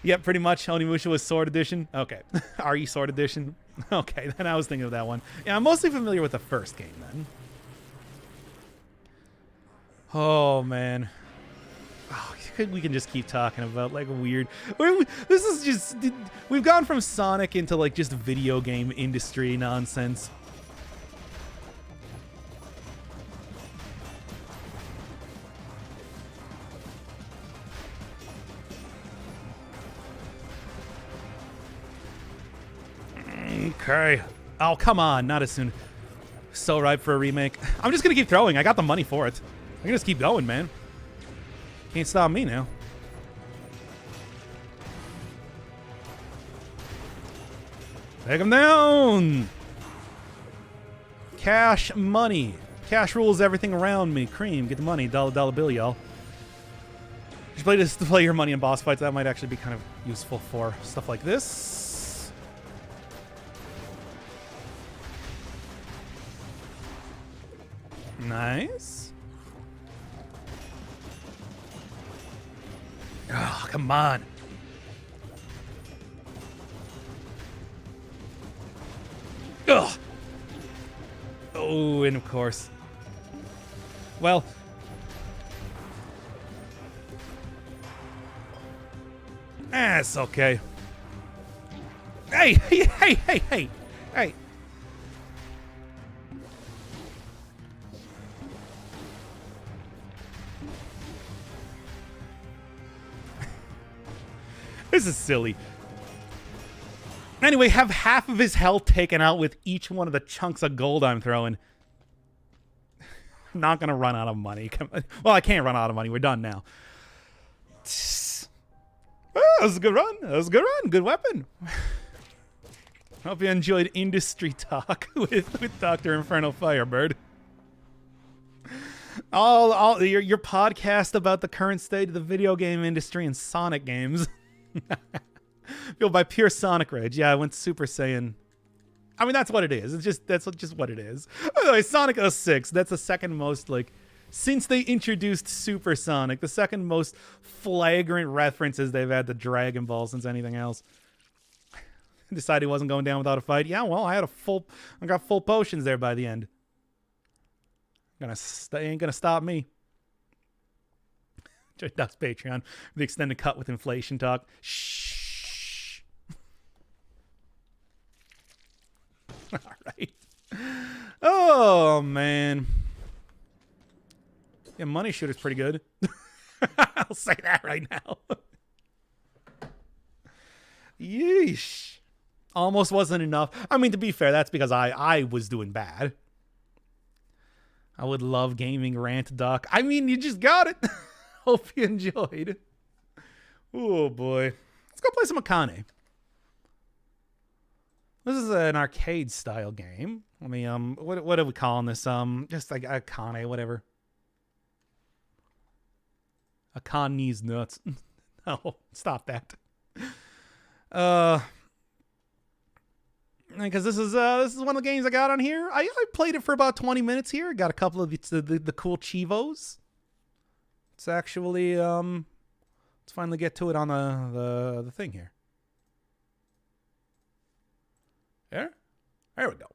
Yeah, pretty much. Onimusha was Sword Edition. Okay. RE Sword Edition. Okay, then I was thinking of that one. Yeah, I'm mostly familiar with the first game then. Oh, man. Oh, we can just keep talking about like weird. This is just, we've gone from Sonic into like just video game industry nonsense. Okay. Oh, come on. Not as soon. So ripe for a remake. I'm just going to keep throwing. I got the money for it. I can just keep going, man. Can't stop me now. Take him down. Cash money. Cash rules everything around me. Cream, get the money. Dollar bill, y'all. You should play your money in boss fights. That might actually be kind of useful for stuff like this. Nice. Oh, come on. Ugh. Oh, and of course. Well. It's okay. Hey, hey. This is silly. Anyway, have half of his health taken out with each one of the chunks of gold I'm throwing. I'm not going to run out of money. Well, I can't run out of money. We're done now. Well, that was a good run. Good weapon. Hope you enjoyed industry talk with Dr. Inferno Firebird. All your podcast about the current state of the video game industry and Sonic games. Fueled by pure Sonic rage. Yeah, I went Super Saiyan. I mean, that's what it is. That's just what it is. By the way, Sonic 06, that's the second most, like, since they introduced Super Sonic, the second most flagrant references they've had to Dragon Ball since anything else. Decided he wasn't going down without a fight. Yeah, well, I got full potions there by the end. They ain't gonna stop me. Duck's Patreon, the extended cut with inflation talk. Shh. All right. Oh, man. Yeah, Money Shooter's pretty good. I'll say that right now. Yeesh. Almost wasn't enough. I mean, to be fair, that's because I was doing bad. I would love gaming rant, Duck. I mean, you just got it. Hope you enjoyed. Oh, boy. Let's go play some Akane. This is an arcade style game. Let me what are we calling this? Just like Akane, whatever. Akane needs nuts. No, stop that. Because this is one of the games I got on here. I played it for about 20 minutes here. Got a couple of the cool chivos. It's actually let's finally get to it on the thing here. There we go.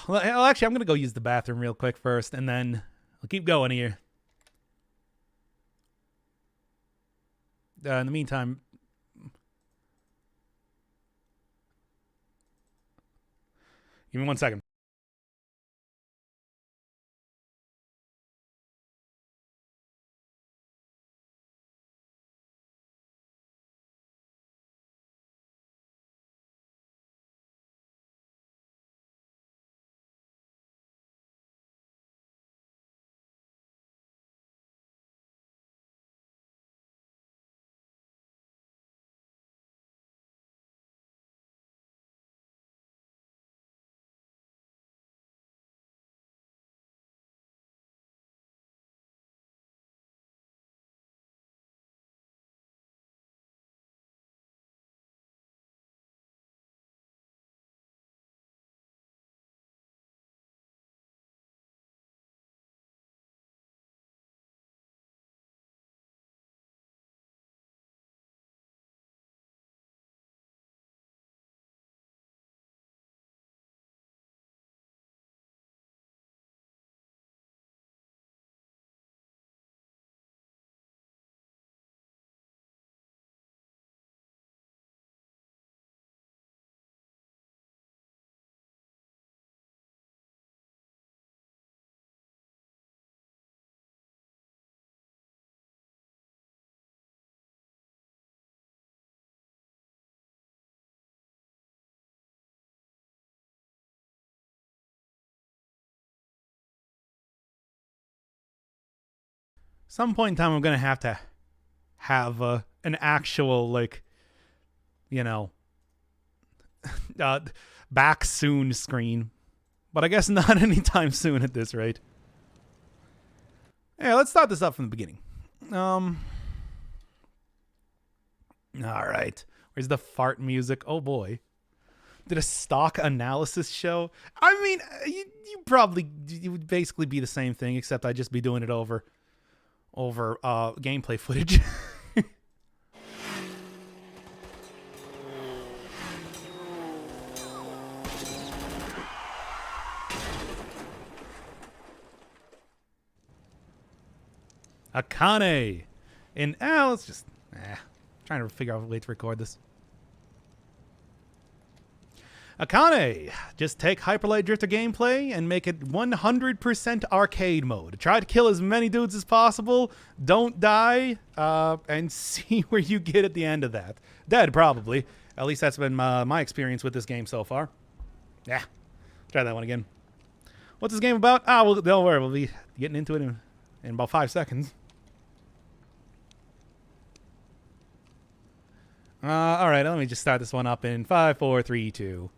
Well, actually, I'm gonna go use the bathroom real quick first, and then I'll keep going here. In the meantime, give me 1 second. Some point in time, I'm gonna have to have an actual back soon screen, but I guess not anytime soon at this rate. Yeah, let's start this up from the beginning. All right, where's the fart music? Oh boy. Did a stock analysis show? I mean, you would basically be the same thing, except I'd just be doing it over gameplay footage. Akane. And let's just trying to figure out a way to record this. Akane, just take Hyper Light Drifter gameplay and make it 100% arcade mode. Try to kill as many dudes as possible, don't die, and see where you get at the end of that. Dead, probably. At least that's been my experience with this game so far. Yeah, try that one again. What's this game about? Well, don't worry, we'll be getting into it in about 5 seconds. All right, let me just start this one up in 5, 4, 3, 2.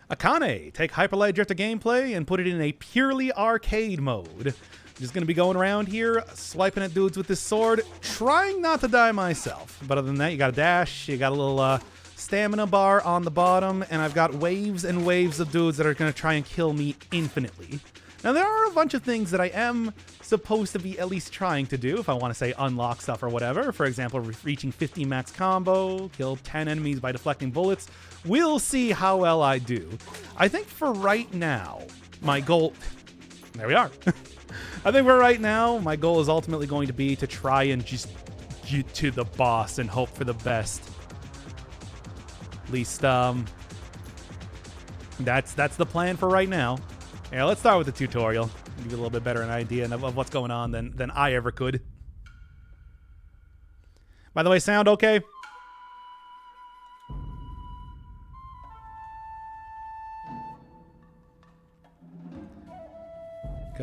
Akane, take Hyper Light Drifter gameplay and put it in a purely arcade mode. Just gonna be going around here, swiping at dudes with this sword, trying not to die myself. But other than that, you got a dash, you got a little stamina bar on the bottom, and I've got waves and waves of dudes that are gonna try and kill me infinitely. Now, there are a bunch of things that I am supposed to be at least trying to do if I want to say unlock stuff or whatever. For example, reaching 50 max combo, kill 10 enemies by deflecting bullets. We'll see how well I do. I think for right now, my goal... There we are. I think for right now, my goal is ultimately going to be to try and just get to the boss and hope for the best. At least, that's the plan for right now. Yeah, let's start with the tutorial. Give you a little bit better an idea of what's going on than I ever could. By the way, sound okay?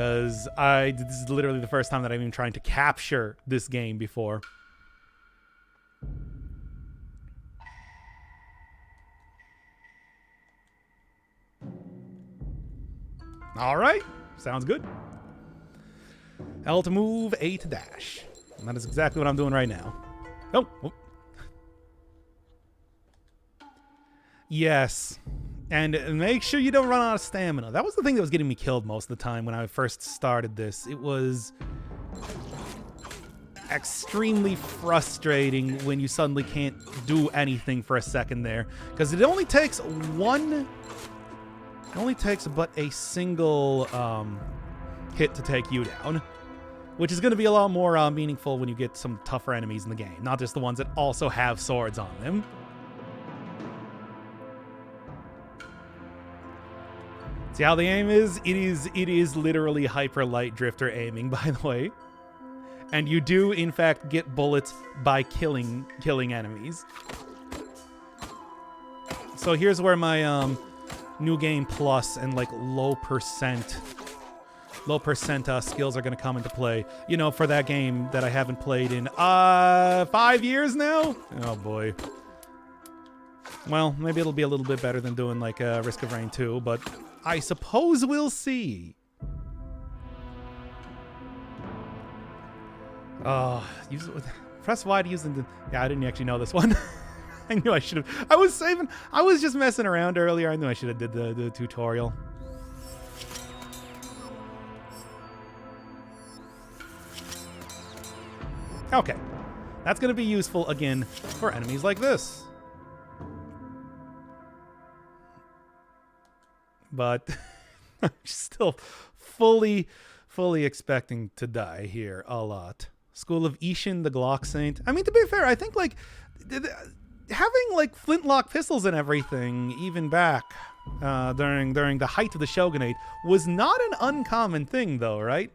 Because this is literally the first time that I'm even trying to capture this game before. All right, sounds good. L to move, A to dash. And that is exactly what I'm doing right now. Oh. Yes. And make sure you don't run out of stamina. That was the thing that was getting me killed most of the time when I first started this. It was extremely frustrating when you suddenly can't do anything for a second there. Because it only takes but a single hit to take you down. Which is going to be a lot more meaningful when you get some tougher enemies in the game. Not just the ones that also have swords on them. See how the aim is? It is literally Hyper Light Drifter aiming, by the way. And you do, in fact, get bullets by killing enemies. So here's where my New Game Plus and like low percent skills are going to come into play. You know, for that game that I haven't played in 5 years now? Oh boy. Well, maybe it'll be a little bit better than doing like Risk of Rain 2, but I suppose we'll see. Oh, press Y to use the... Yeah, I didn't actually know this one. I knew I should have... I was just messing around earlier. I knew I should have did the tutorial. Okay. That's going to be useful, again, for enemies like this. But I'm still fully expecting to die here a lot. School of Ishin, the Glock Saint. I mean, to be fair, I think, like, having, like, flintlock pistols and everything, even back during the height of the Shogunate, was not an uncommon thing, though, right?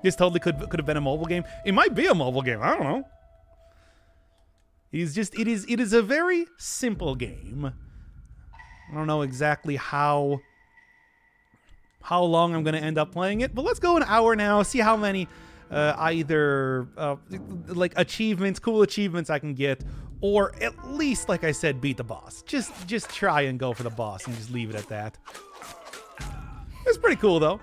This totally could have been a mobile game. It might be a mobile game. I don't know. It is a very simple game. I don't know exactly how long I'm going to end up playing it, but let's go an hour now, see how many either like achievements, cool achievements I can get, or at least, like I said, beat the boss. Just try and go for the boss and just leave it at that. It's pretty cool, though.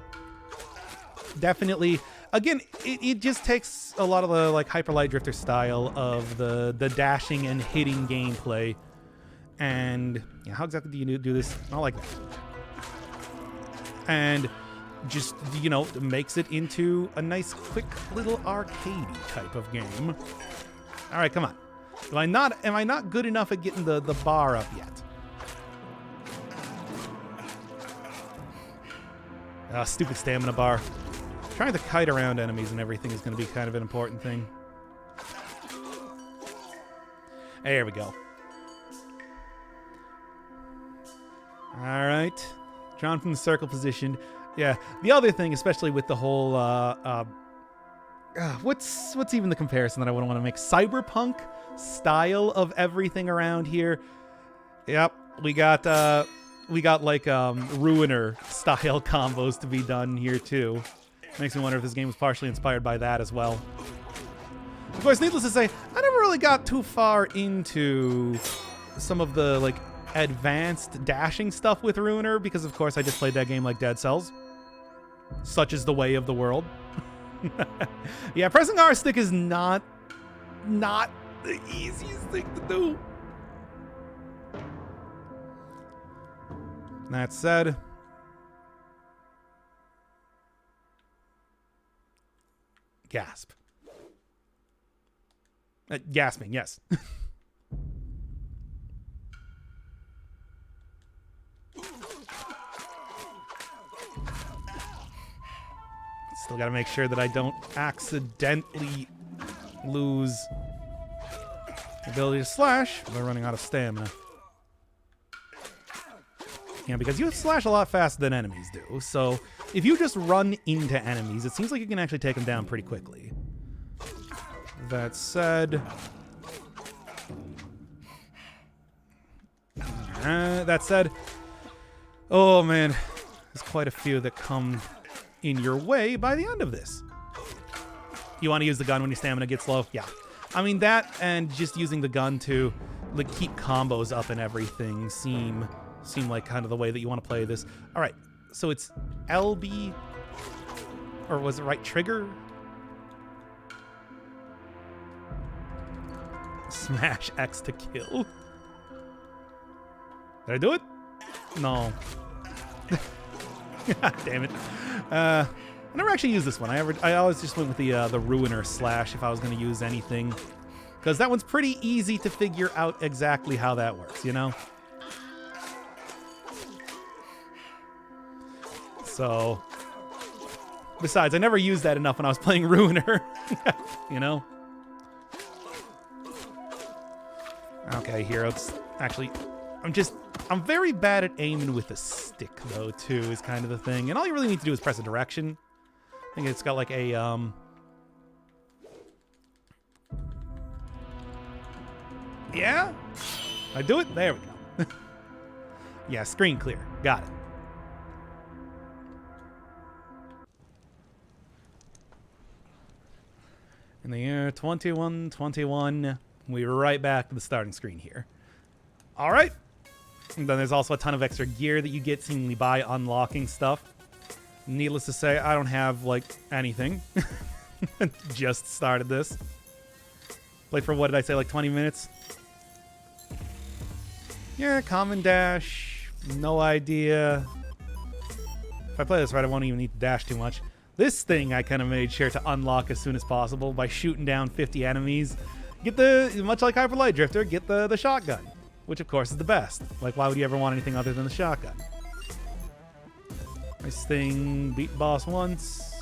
Definitely. Again, it just takes a lot of the like Hyper Light Drifter style of the dashing and hitting gameplay. And yeah, how exactly do you do this? Not like that. And just, you know, makes it into a nice, quick little arcadey type of game. All right, come on. Am I not good enough at getting the bar up yet? Stupid stamina bar. Trying to kite around enemies and everything is going to be kind of an important thing. There we go. All right. Drawn from the circle position. Yeah. The other thing, especially with the whole... what's even the comparison that I wouldn't want to make? Cyberpunk style of everything around here. Yep. We got like Ruiner style combos to be done here too. Makes me wonder if this game was partially inspired by that as well. Of course, needless to say, I never really got too far into some of the like advanced dashing stuff with Ruiner because, of course, I just played that game like Dead Cells. Such is the way of the world. Yeah, pressing R stick is not the easiest thing to do. That said, gasp. Gasping, yes. Still gotta make sure that I don't accidentally lose the ability to slash by running out of stamina. Yeah, because you slash a lot faster than enemies do, so if you just run into enemies, it seems like you can actually take them down pretty quickly. That said... oh man, there's quite a few that come in your way by the end of this. You want to use the gun when your stamina gets low? Yeah. I mean, that and just using the gun to like keep combos up and everything seem like kind of the way that you want to play this. All right, so it's LB, or was it right trigger? Smash X to kill. Did I do it? No. God damn it. I never actually used this one. I always just went with the Ruiner Slash if I was going to use anything, because that one's pretty easy to figure out exactly how that works, you know? So, besides, I never used that enough when I was playing Ruiner, you know? Okay, here, let's actually... I'm very bad at aiming with a stick, though, too, is kind of the thing. And all you really need to do is press a direction. I think it's got like a, yeah? I do it? There we go. Yeah, screen clear. Got it. In the year 2121, we're right back to the starting screen here. All right. And then there's also a ton of extra gear that you get seemingly by unlocking stuff. Needless to say, I don't have, like, anything. Just started this. Played for, what did I say, like 20 minutes? Yeah, common dash. No idea. If I play this right, I won't even need to dash too much. This thing I kind of made sure to unlock as soon as possible by shooting down 50 enemies. Get the, much like Hyper Light Drifter, get the shotgun. Which, of course, is the best. Like, why would you ever want anything other than the shotgun? Nice thing, beat boss once.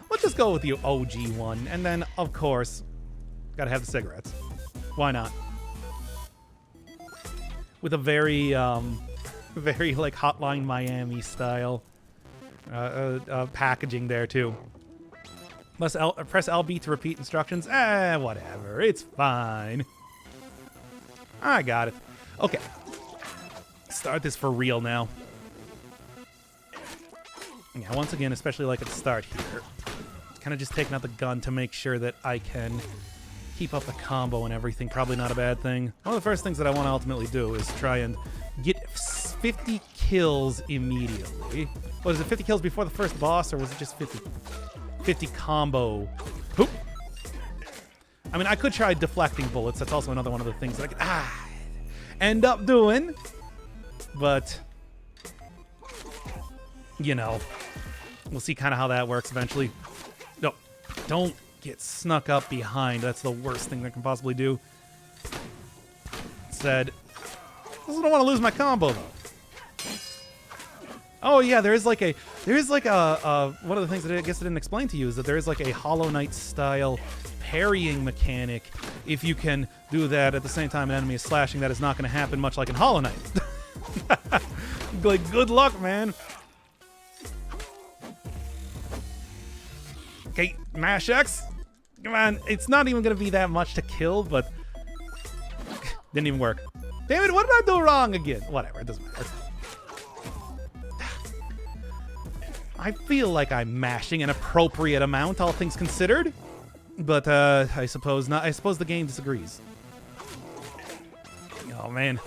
Let's just go with the OG one. And then, of course, gotta have the cigarettes. Why not? With a very, very, like, Hotline Miami style packaging there, too. Press LB to repeat instructions. Whatever. It's fine. I got it. Okay. Start this for real now. Yeah, once again, especially like at the start here. Kind of just taking out the gun to make sure that I can keep up the combo and everything. Probably not a bad thing. One of the first things that I want to ultimately do is try and get 50 kills immediately. Was it 50 kills before the first boss, or was it just 50 combo? Hoop. I mean, I could try deflecting bullets. That's also another one of the things that I could end up doing. But, you know, we'll see kind of how that works eventually. No, don't get snuck up behind. That's the worst thing that can possibly do. Said, I also don't want to lose my combo, though. Oh, yeah, one of the things that I guess I didn't explain to you is that there is like a Hollow Knight style parrying mechanic. If you can do that at the same time an enemy is slashing, that is not going to happen, much like in Hollow Knight. Like, good luck, man. Okay, Mash X. Come on, it's not even going to be that much to kill, but didn't even work. Damn it, what did I do wrong again? Whatever, it doesn't matter. I feel like I'm mashing an appropriate amount, all things considered. But, I suppose not. I suppose the game disagrees. Oh, man.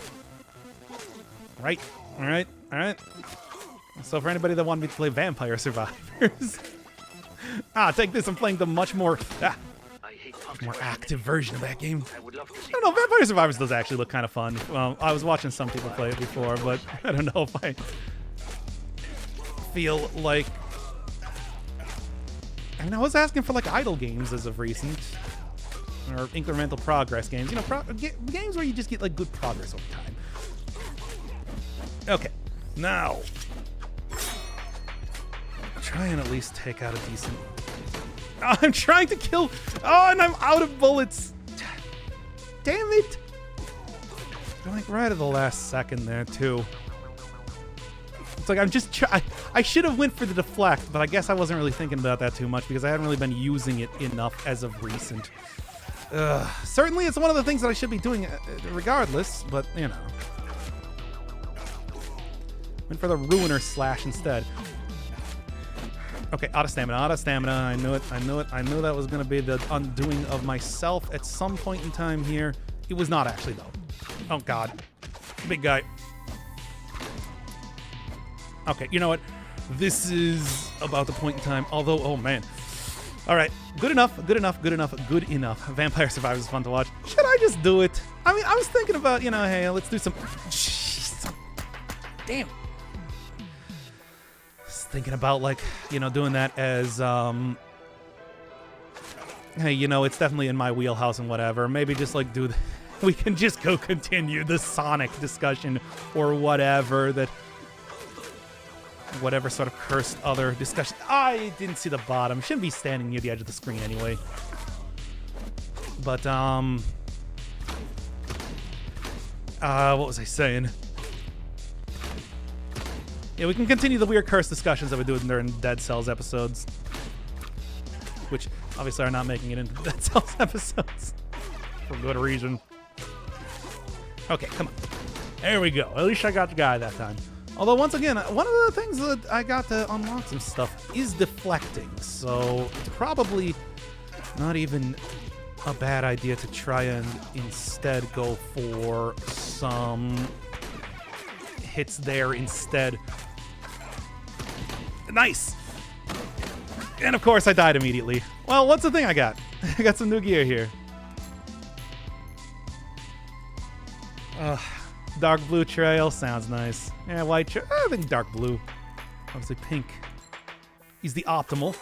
Right. All right. So for anybody that wanted me to play Vampire Survivors... take this. I'm playing the much more active version of that game. I don't know. Vampire Survivors does actually look kind of fun. Well, I was watching some people play it before, but I don't know if I feel like... I mean, I was asking for, like, idle games as of recent. Or incremental progress games. You know, games where you just get, like, good progress over time. Okay. Now. Try and at least take out a decent... Oh, I'm trying to kill... Oh, and I'm out of bullets. Damn it. Like, right at the last second there, too. It's like I'm just I should have went for the deflect, but I guess I wasn't really thinking about that too much because I haven't really been using it enough as of recent. Certainly it's one of the things that I should be doing regardless, but, you know. Went for the Ruiner Slash instead. Okay, out of stamina, out of stamina. I knew it, I knew it. I knew that was going to be the undoing of myself at some point in time here. It was not actually, though. Oh, God. Big guy. Okay, you know what? This is about the point in time. Although, oh, man. All right, good enough, good enough, good enough, good enough. Vampire Survivors is fun to watch. Should I just do it? I mean, I was thinking about, you know, hey, let's do some... Jeez. Damn. Thinking about, like, you know, doing that as, hey, you know, it's definitely in my wheelhouse and whatever. Maybe just, like, do we can just go continue the Sonic discussion or whatever that... Whatever sort of cursed other discussion. I didn't see the bottom. Shouldn't be standing near the edge of the screen anyway. But, what was I saying? Yeah, we can continue the weird curse discussions that we do during Dead Cells episodes. Which, obviously, are not making it into Dead Cells episodes. For good reason. Okay, come on. There we go. At least I got the guy that time. Although, once again, one of the things that I got to unlock some stuff is deflecting. So, it's probably not even a bad idea to try and instead go for some hits there instead. Nice! And of course I died immediately. Well, what's the thing I got? I got some new gear here. Dark blue trail sounds nice. Yeah, white trail. I think dark blue. Obviously pink is the optimal.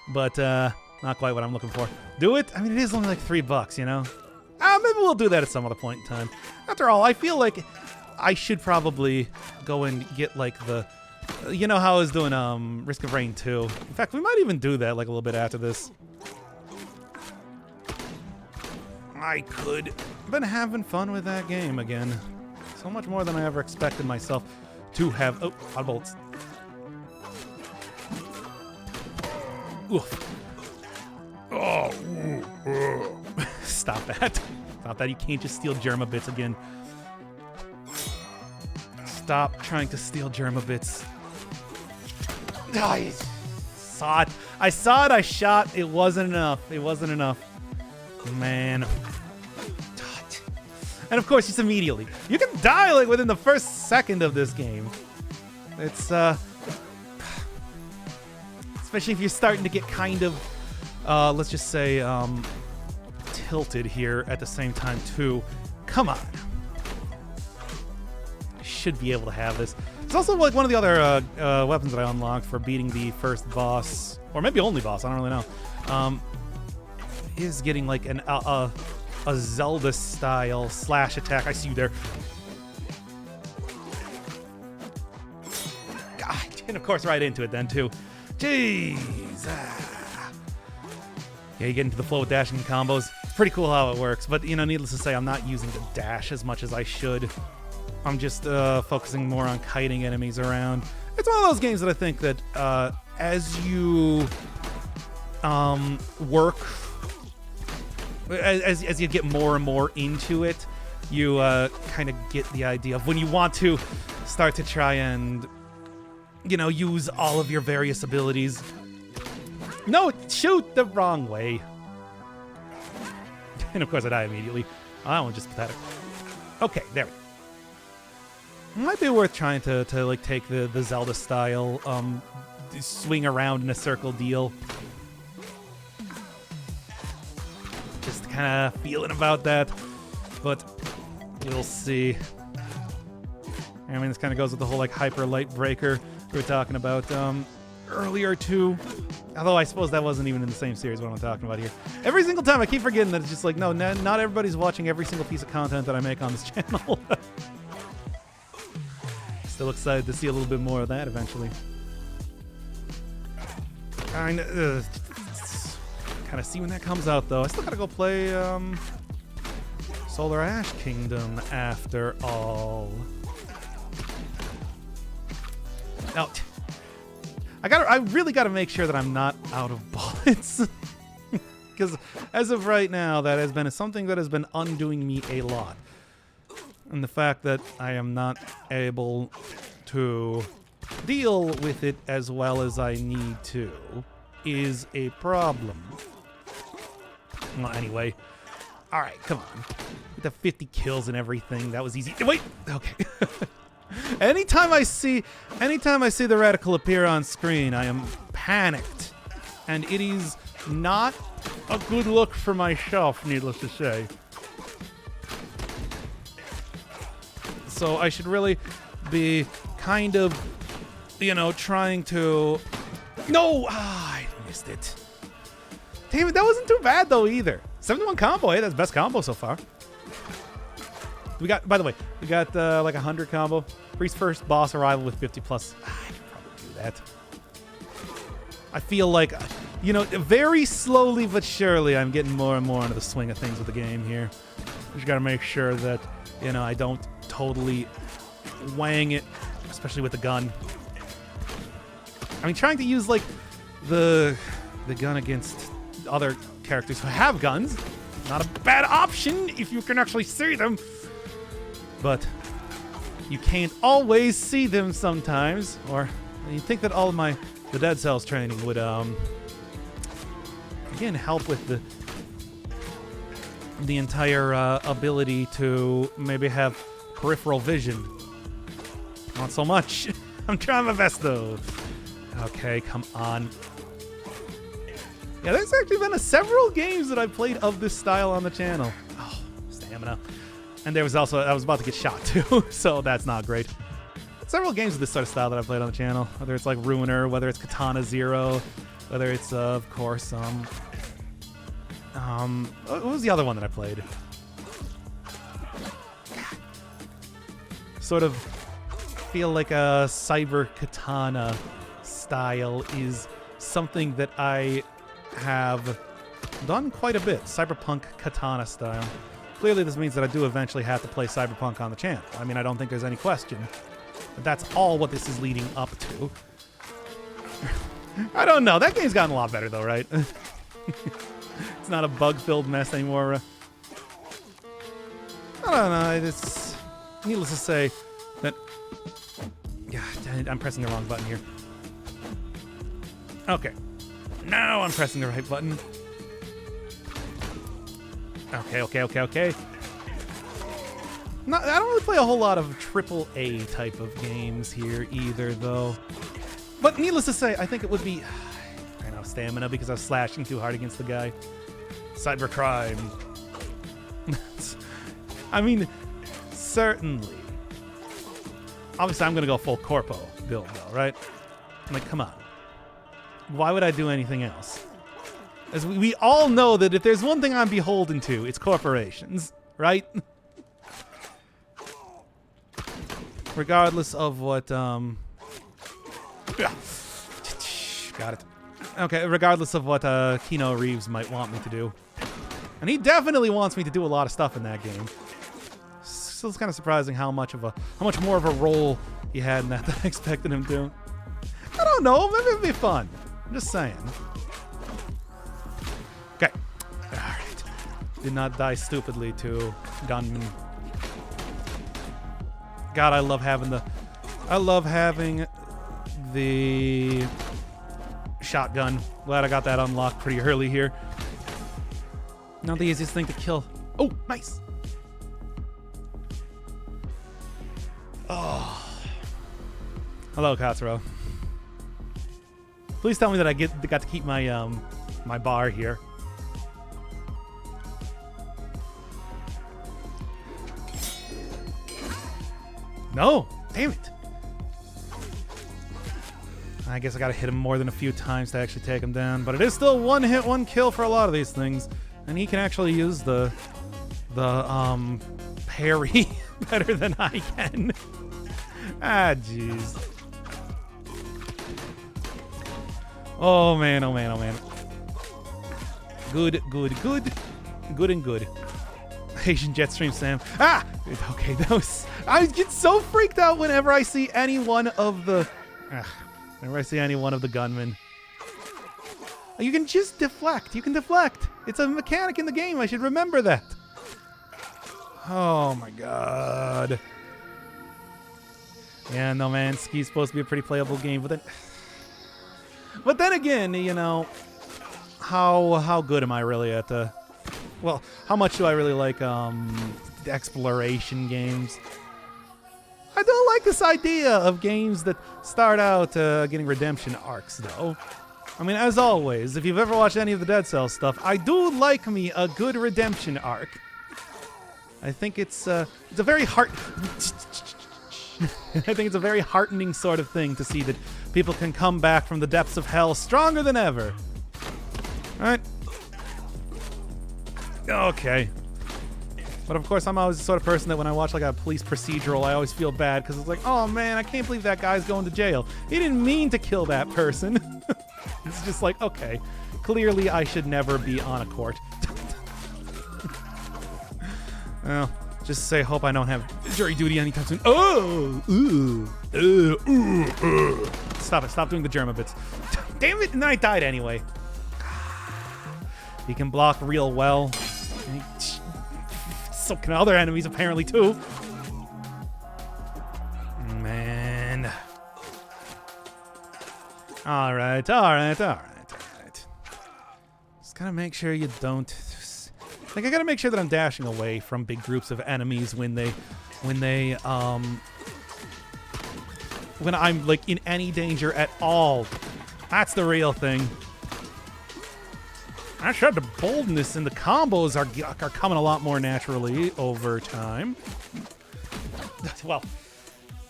But not quite what I'm looking for. Do it? I mean, it is only like $3, you know? Maybe we'll do that at some other point in time. After all, I feel like I should probably go and get like the... You know how I was doing Risk of Rain 2. In fact, we might even do that like a little bit after this. I could. I've been having fun with that game again. So much more than I ever expected myself to have. Oh, odd bolts. Oof. Oh. Stop that. Stop that. You can't just steal Germa bits again. Stop trying to steal Germa bits. I saw it. I saw it. I shot. It wasn't enough. It wasn't enough. Man. And of course, just immediately. You can die like within the first second of this game. It's, especially if you're starting to get kind of, let's just say, tilted here at the same time, too. Come on. Should be able to have this. It's also like one of the other weapons that I unlocked for beating the first boss, or maybe only boss, I don't really know, is getting like a Zelda-style slash attack. I see you there. God, and of course right into it then, too. Jeez. Yeah, you get into the flow with dashing combos. It's pretty cool how it works, but, you know, needless to say, I'm not using the dash as much as I should. I'm just focusing more on kiting enemies around. It's one of those games that I think that as you work, as you get more and more into it, you kind of get the idea of when you want to start to try and, you know, use all of your various abilities. No, shoot the wrong way. And of course I die immediately. Oh, that one's just pathetic. Okay, there we go. It might be worth trying to like take the Zelda style swing around in a circle deal. Just kind of feeling about that, but we'll see. I mean, this kind of goes with the whole like hyper light breaker we were talking about earlier too. Although I suppose that wasn't even in the same series what I'm talking about here. Every single time I keep forgetting that it's just like, no, not everybody's watching every single piece of content that I make on this channel. Still excited to see a little bit more of that eventually. Kind of see when that comes out, though. I still gotta go play Solar Ash Kingdom after all. Now, I really gotta make sure that I'm not out of bullets, because as of right now, that has been something that has been undoing me a lot. And the fact that I am not able to deal with it as well as I need to is a problem. Well, anyway. All right, come on. With the 50 kills and everything, that was easy. Wait, okay. Anytime I see the reticle appear on screen, I am panicked. And it is not a good look for myself, needless to say. So I should really be kind of, you know, trying to... No! Ah, I missed it. Damn it, that wasn't too bad, though, either. 71 combo, hey, that's best combo so far. We got, by the way, we got like 100 combo. Priest first boss arrival with 50 plus. I can probably do that. I feel like, you know, very slowly but surely I'm getting more and more into the swing of things with the game here. Just gotta make sure that, you know, I don't totally wang it, especially with the gun. I mean, trying to use, like, the gun against other characters who have guns, not a bad option if you can actually see them. But you can't always see them sometimes, or you think that all of the Dead Cells training would again help with the entire ability to maybe have peripheral vision. Not so much. I'm trying my best though. Okay, come on. Yeah, there's actually been several games that I've played of this style on the channel. Oh, stamina. And there was also, I was about to get shot too, so that's not great. Several games of this sort of style that I've played on the channel, whether it's like Ruiner, whether it's Katana Zero, whether it's, of course, what was the other one that I played? Sort of feel like a cyber katana style is something that I have done quite a bit. Cyberpunk katana style. Clearly this means that I do eventually have to play Cyberpunk on the channel. I mean, I don't think there's any question. But that's all what this is leading up to. I don't know. That game's gotten a lot better though, right? It's not a bug-filled mess anymore. I don't know. It's needless to say that... Yeah, I'm pressing the wrong button here. Okay. Now I'm pressing the right button. Okay. No, I don't really play a whole lot of AAA type of games here either, though. But needless to say, I think it would be... I ran out of stamina because I was slashing too hard against the guy. Cybercrime. I mean, certainly. Obviously, I'm going to go full corpo build, though, right? I'm like, come on. Why would I do anything else? As we all know that if there's one thing I'm beholden to, it's corporations, right? Regardless of what, got it. Okay, regardless of what Keanu Reeves might want me to do. And he definitely wants me to do a lot of stuff in that game. So it's kind of surprising how much more of a role he had in that than I expected him to. I don't know, maybe it'd be fun. I'm just saying. Okay. Alright. Did not die stupidly to gunman. God, I love having the shotgun. Glad I got that unlocked pretty early here. Not the easiest thing to kill. Oh, nice. Oh. Hello, Katsuro. Please tell me that I got to keep my my bar here. No, damn it. I guess I gotta hit him more than a few times to actually take him down, but it is still one hit, one kill for a lot of these things, and he can actually use the parry better than I can. Ah, jeez. Oh man, oh man, oh man. Good. Good and good. Asian Jetstream Sam. Ah! Okay, I get so freaked out whenever I see any one of the... whenever I see any one of the gunmen. You can just deflect. You can deflect. It's a mechanic in the game. I should remember that. Oh my god. Yeah, No Man's Ski is supposed to be a pretty playable game, but then again, you know, how good am I really at the? Well, how much do I really like exploration games? I don't like this idea of games that start out getting redemption arcs, though. I mean, as always, if you've ever watched any of the Dead Cells stuff, I do like me a good redemption arc. I think it's a very I think it's a very heartening sort of thing to see that people can come back from the depths of hell stronger than ever. All right. Okay. But of course, I'm always the sort of person that when I watch like a police procedural, I always feel bad because it's like, oh man, I can't believe that guy's going to jail. He didn't mean to kill that person. It's just like, okay, clearly I should never be on a court. Well, just say, hope I don't have jury duty anytime soon. Oh, Stop it, stop doing the Germa bits. Damn it, and then I died anyway. He can block real well. So can other enemies apparently too. Man. All right. Just gotta make sure you don't. Like I gotta make sure that I'm dashing away from big groups of enemies when I'm like in any danger at all. That's the real thing. Actually, the boldness and the combos are coming a lot more naturally over time. Well,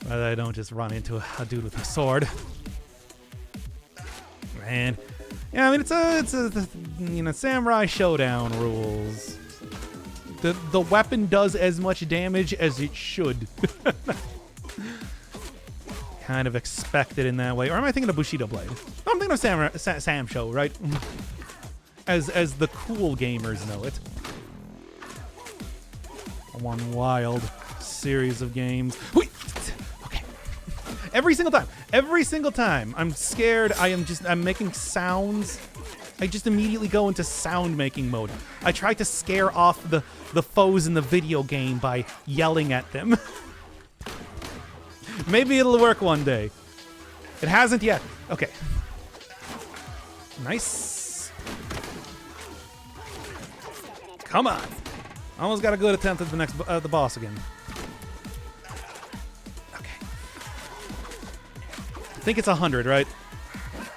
I don't just run into a dude with a sword. Man, yeah, I mean it's a you know, Samurai Showdown rules. The weapon does as much damage as it should. Kind of expected in that way. Or am I thinking of Bushido Blade? No, I'm thinking of Sam Show, right? As the cool gamers know it. One wild series of games. Okay. Every single time I'm scared, I'm making sounds. I just immediately go into sound making mode. I try to scare off the foes in the video game by yelling at them. Maybe it'll work one day. It hasn't yet. Okay. Nice. Come on. Almost got a good attempt at the boss again. Okay. I think it's 100, right?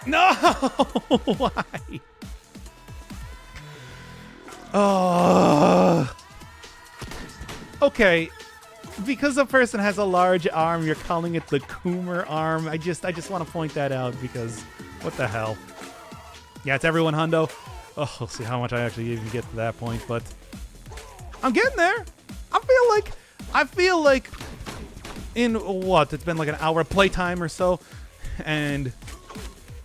No! Why? Oh. Okay. Because a person has a large arm, you're calling it the Coomer arm. I just want to point that out because what the hell? Yeah, it's everyone, hundo. Oh, we'll see how much I actually even get to that point, but I'm getting there. I feel like in what? It's been like an hour playtime or so, and I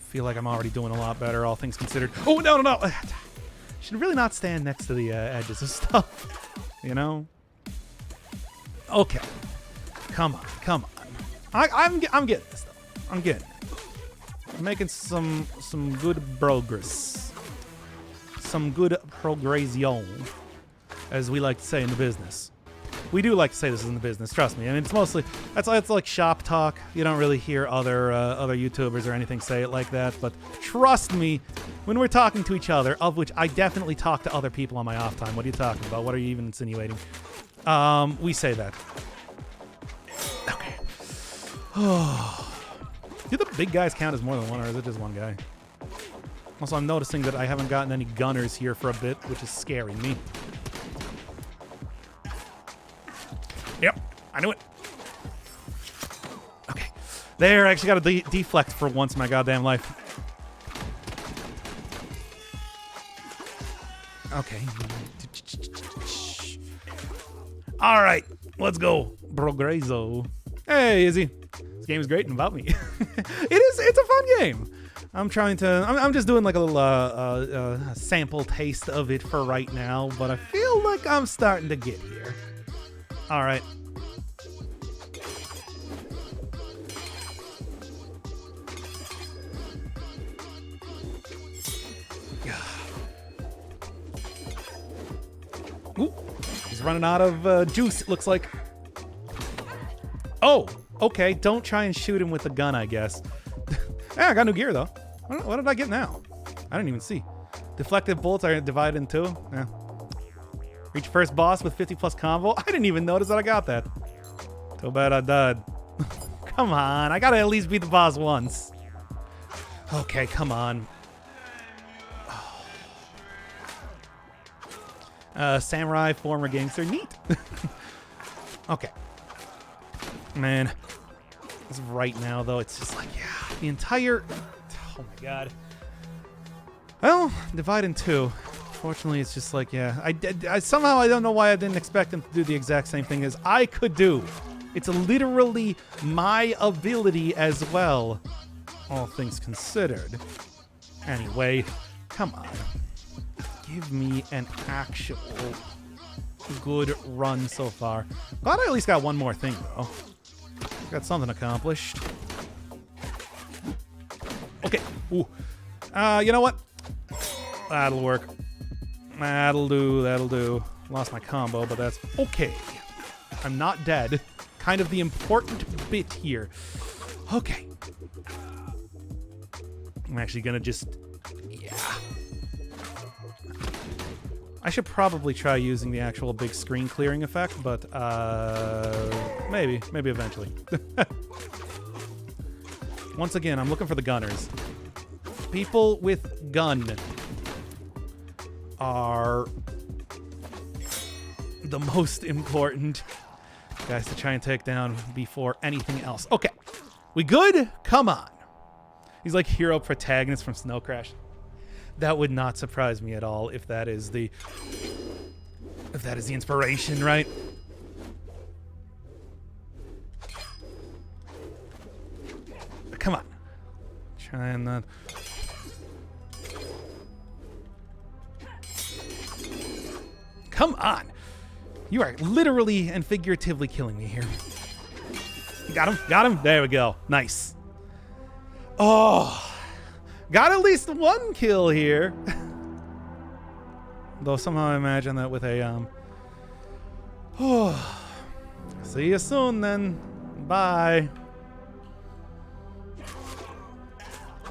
feel like I'm already doing a lot better, all things considered. Oh, no. Should really not stand next to the edges of stuff, you know? Okay. Come on. I'm getting this, though. I'm getting it. I'm making some good progress. Some good progression, as we like to say in the business. We do like to say this in the business, trust me. I mean, it's mostly it's like shop talk. You don't really hear other YouTubers or anything say it like that, but trust me, when we're talking to each other, of which I definitely talk to other people on my off time. What are you talking about? What are you even insinuating? We say that. Okay. Do the big guys count as more than one, or is it just one guy? Also, I'm noticing that I haven't gotten any gunners here for a bit, which is scaring me. Yep, I knew it. Okay. There, I actually got a deflect for once in my goddamn life. Okay. All right, let's go. Progreso. Hey, Izzy. This game is great and about me. It's a fun game. I'm just doing like a little sample taste of it for right now, but I feel like I'm starting to get here. All right. Ooh, he's running out of juice, it looks like. Oh, Okay, don't try and shoot him with the gun, I guess. Yeah, I got new gear, though. What did I get now? I didn't even see. Deflected bullets are divided in two. Yeah. Reach first boss with 50 plus combo. I didn't even notice that I got that. Too bad I died. Come on, I gotta at least beat the boss once. Okay, come on. Samurai, former gangster, neat. Okay. Man, as of right now, though, it's just like, yeah, the entire... Oh my god. Well, divide in two. Fortunately, it's just like, yeah. I somehow, I don't know why I didn't expect him to do the exact same thing as I could do. It's literally my ability as well, all things considered. Anyway, come on. Give me an actual good run so far. Glad I at least got one more thing, though. Got something accomplished. Okay. Ooh. You know what? That'll work. That'll do. That'll do. Lost my combo, but that's okay. I'm not dead. Kind of the important bit here. Okay. I'm actually gonna just... Yeah. I should probably try using the actual big screen clearing effect, but maybe eventually. Once again, I'm looking for the gunners. People with gun are the most important guys to try and take down before anything else. Okay, we good? Come on. He's like hero protagonist from Snow Crash. That would not surprise me at all if that is the inspiration, right? Come on. Try and not. Come on. You are literally and figuratively killing me here. Got him. Got him. There we go. Nice. Oh. Got at least one kill here. Though somehow I imagine that with a Oh. See you soon then. Bye.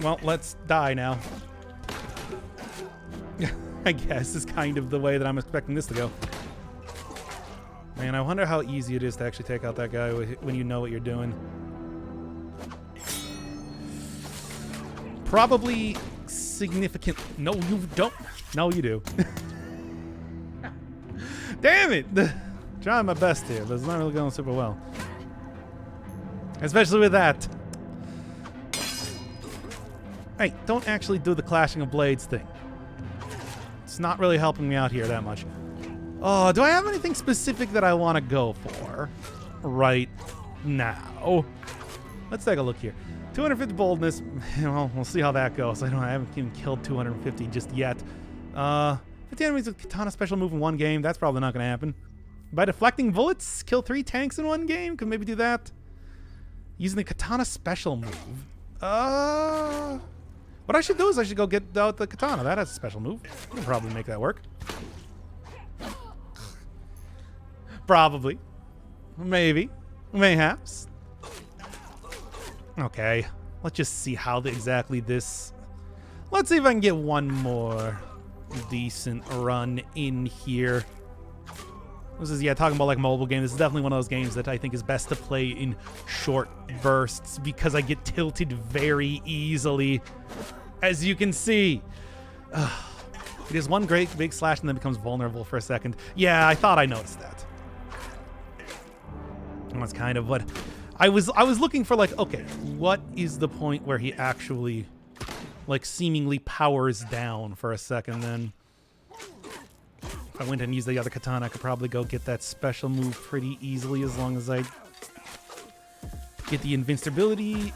Well, let's die now. I guess is kind of the way that I'm expecting this to go. Man, I wonder how easy it is to actually take out that guy when you know what you're doing. Probably significant. No, you don't. No, you do. Damn it! Trying my best here, but it's not really going super well. Especially with that. Hey, don't actually do the clashing of blades thing. It's not really helping me out here that much. Oh, do I have anything specific that I want to go for right now? Let's take a look here. 250 boldness. Well, we'll see how that goes. I haven't even killed 250 just yet. 50 enemies with katana special move in one game. That's probably not going to happen. By deflecting bullets, kill 3 tanks in one game. Could maybe do that. Using the katana special move. What I should do is I should go get out the katana. That has a special move. I can probably make that work. Probably. Maybe. Mayhaps. Okay. Let's just see how exactly this... Let's see if I can get one more decent run in here. This is, yeah, talking about like mobile game. This is definitely one of those games that I think is best to play in short bursts because I get tilted very easily, as you can see. It is one great big slash and then becomes vulnerable for a second. Yeah, I thought I noticed that. And that's kind of what I was looking for. Like, okay, what is the point where he actually like seemingly powers down for a second? Then if I went and used the other katana, I could probably go get that special move pretty easily as long as I get the invincibility.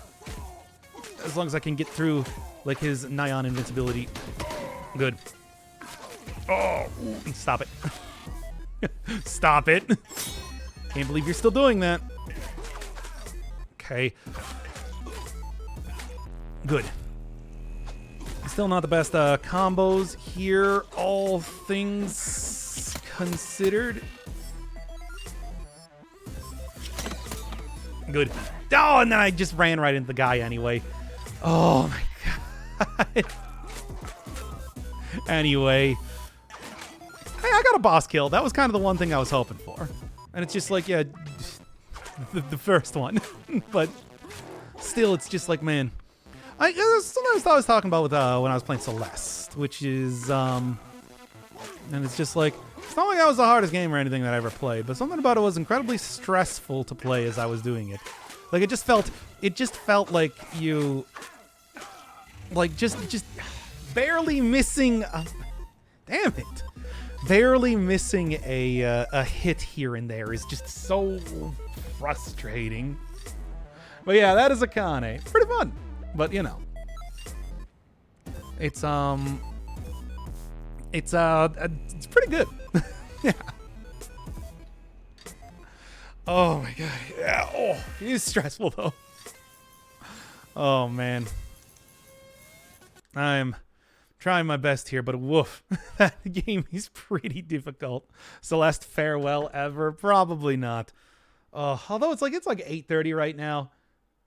As long as I can get through like his Nyan invincibility. Good. Oh, stop it. Stop it. Can't believe you're still doing that. Okay. Good. Still not the best combos here, all things considered. Good. Oh, and then I just ran right into the guy anyway. Oh my god. Anyway. Hey, I got a boss kill. That was kind of the one thing I was hoping for. And it's just like, yeah, the first one. But still, it's just like, man. Sometimes I was talking about with when I was playing Celeste, which is, and it's just like, it's not like that was the hardest game or anything that I ever played, but something about it was incredibly stressful to play as I was doing it. Like, it just felt like you, like, just barely missing, damn it. Barely missing a hit here and there is just so frustrating. But yeah, that is Akane. Pretty fun. But, you know. It's pretty good. Yeah. Oh my god. Yeah. Oh, it is stressful though. Oh man. I'm trying my best here, but woof. That game is pretty difficult. Celeste farewell ever? Probably not. Although it's like 8:30 right now.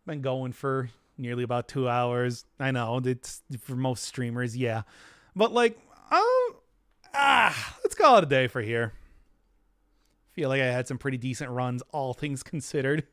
Been going for nearly about 2 hours. I know, it's for most streamers, yeah. But like, let's call it a day for here. Feel like I had some pretty decent runs, all things considered.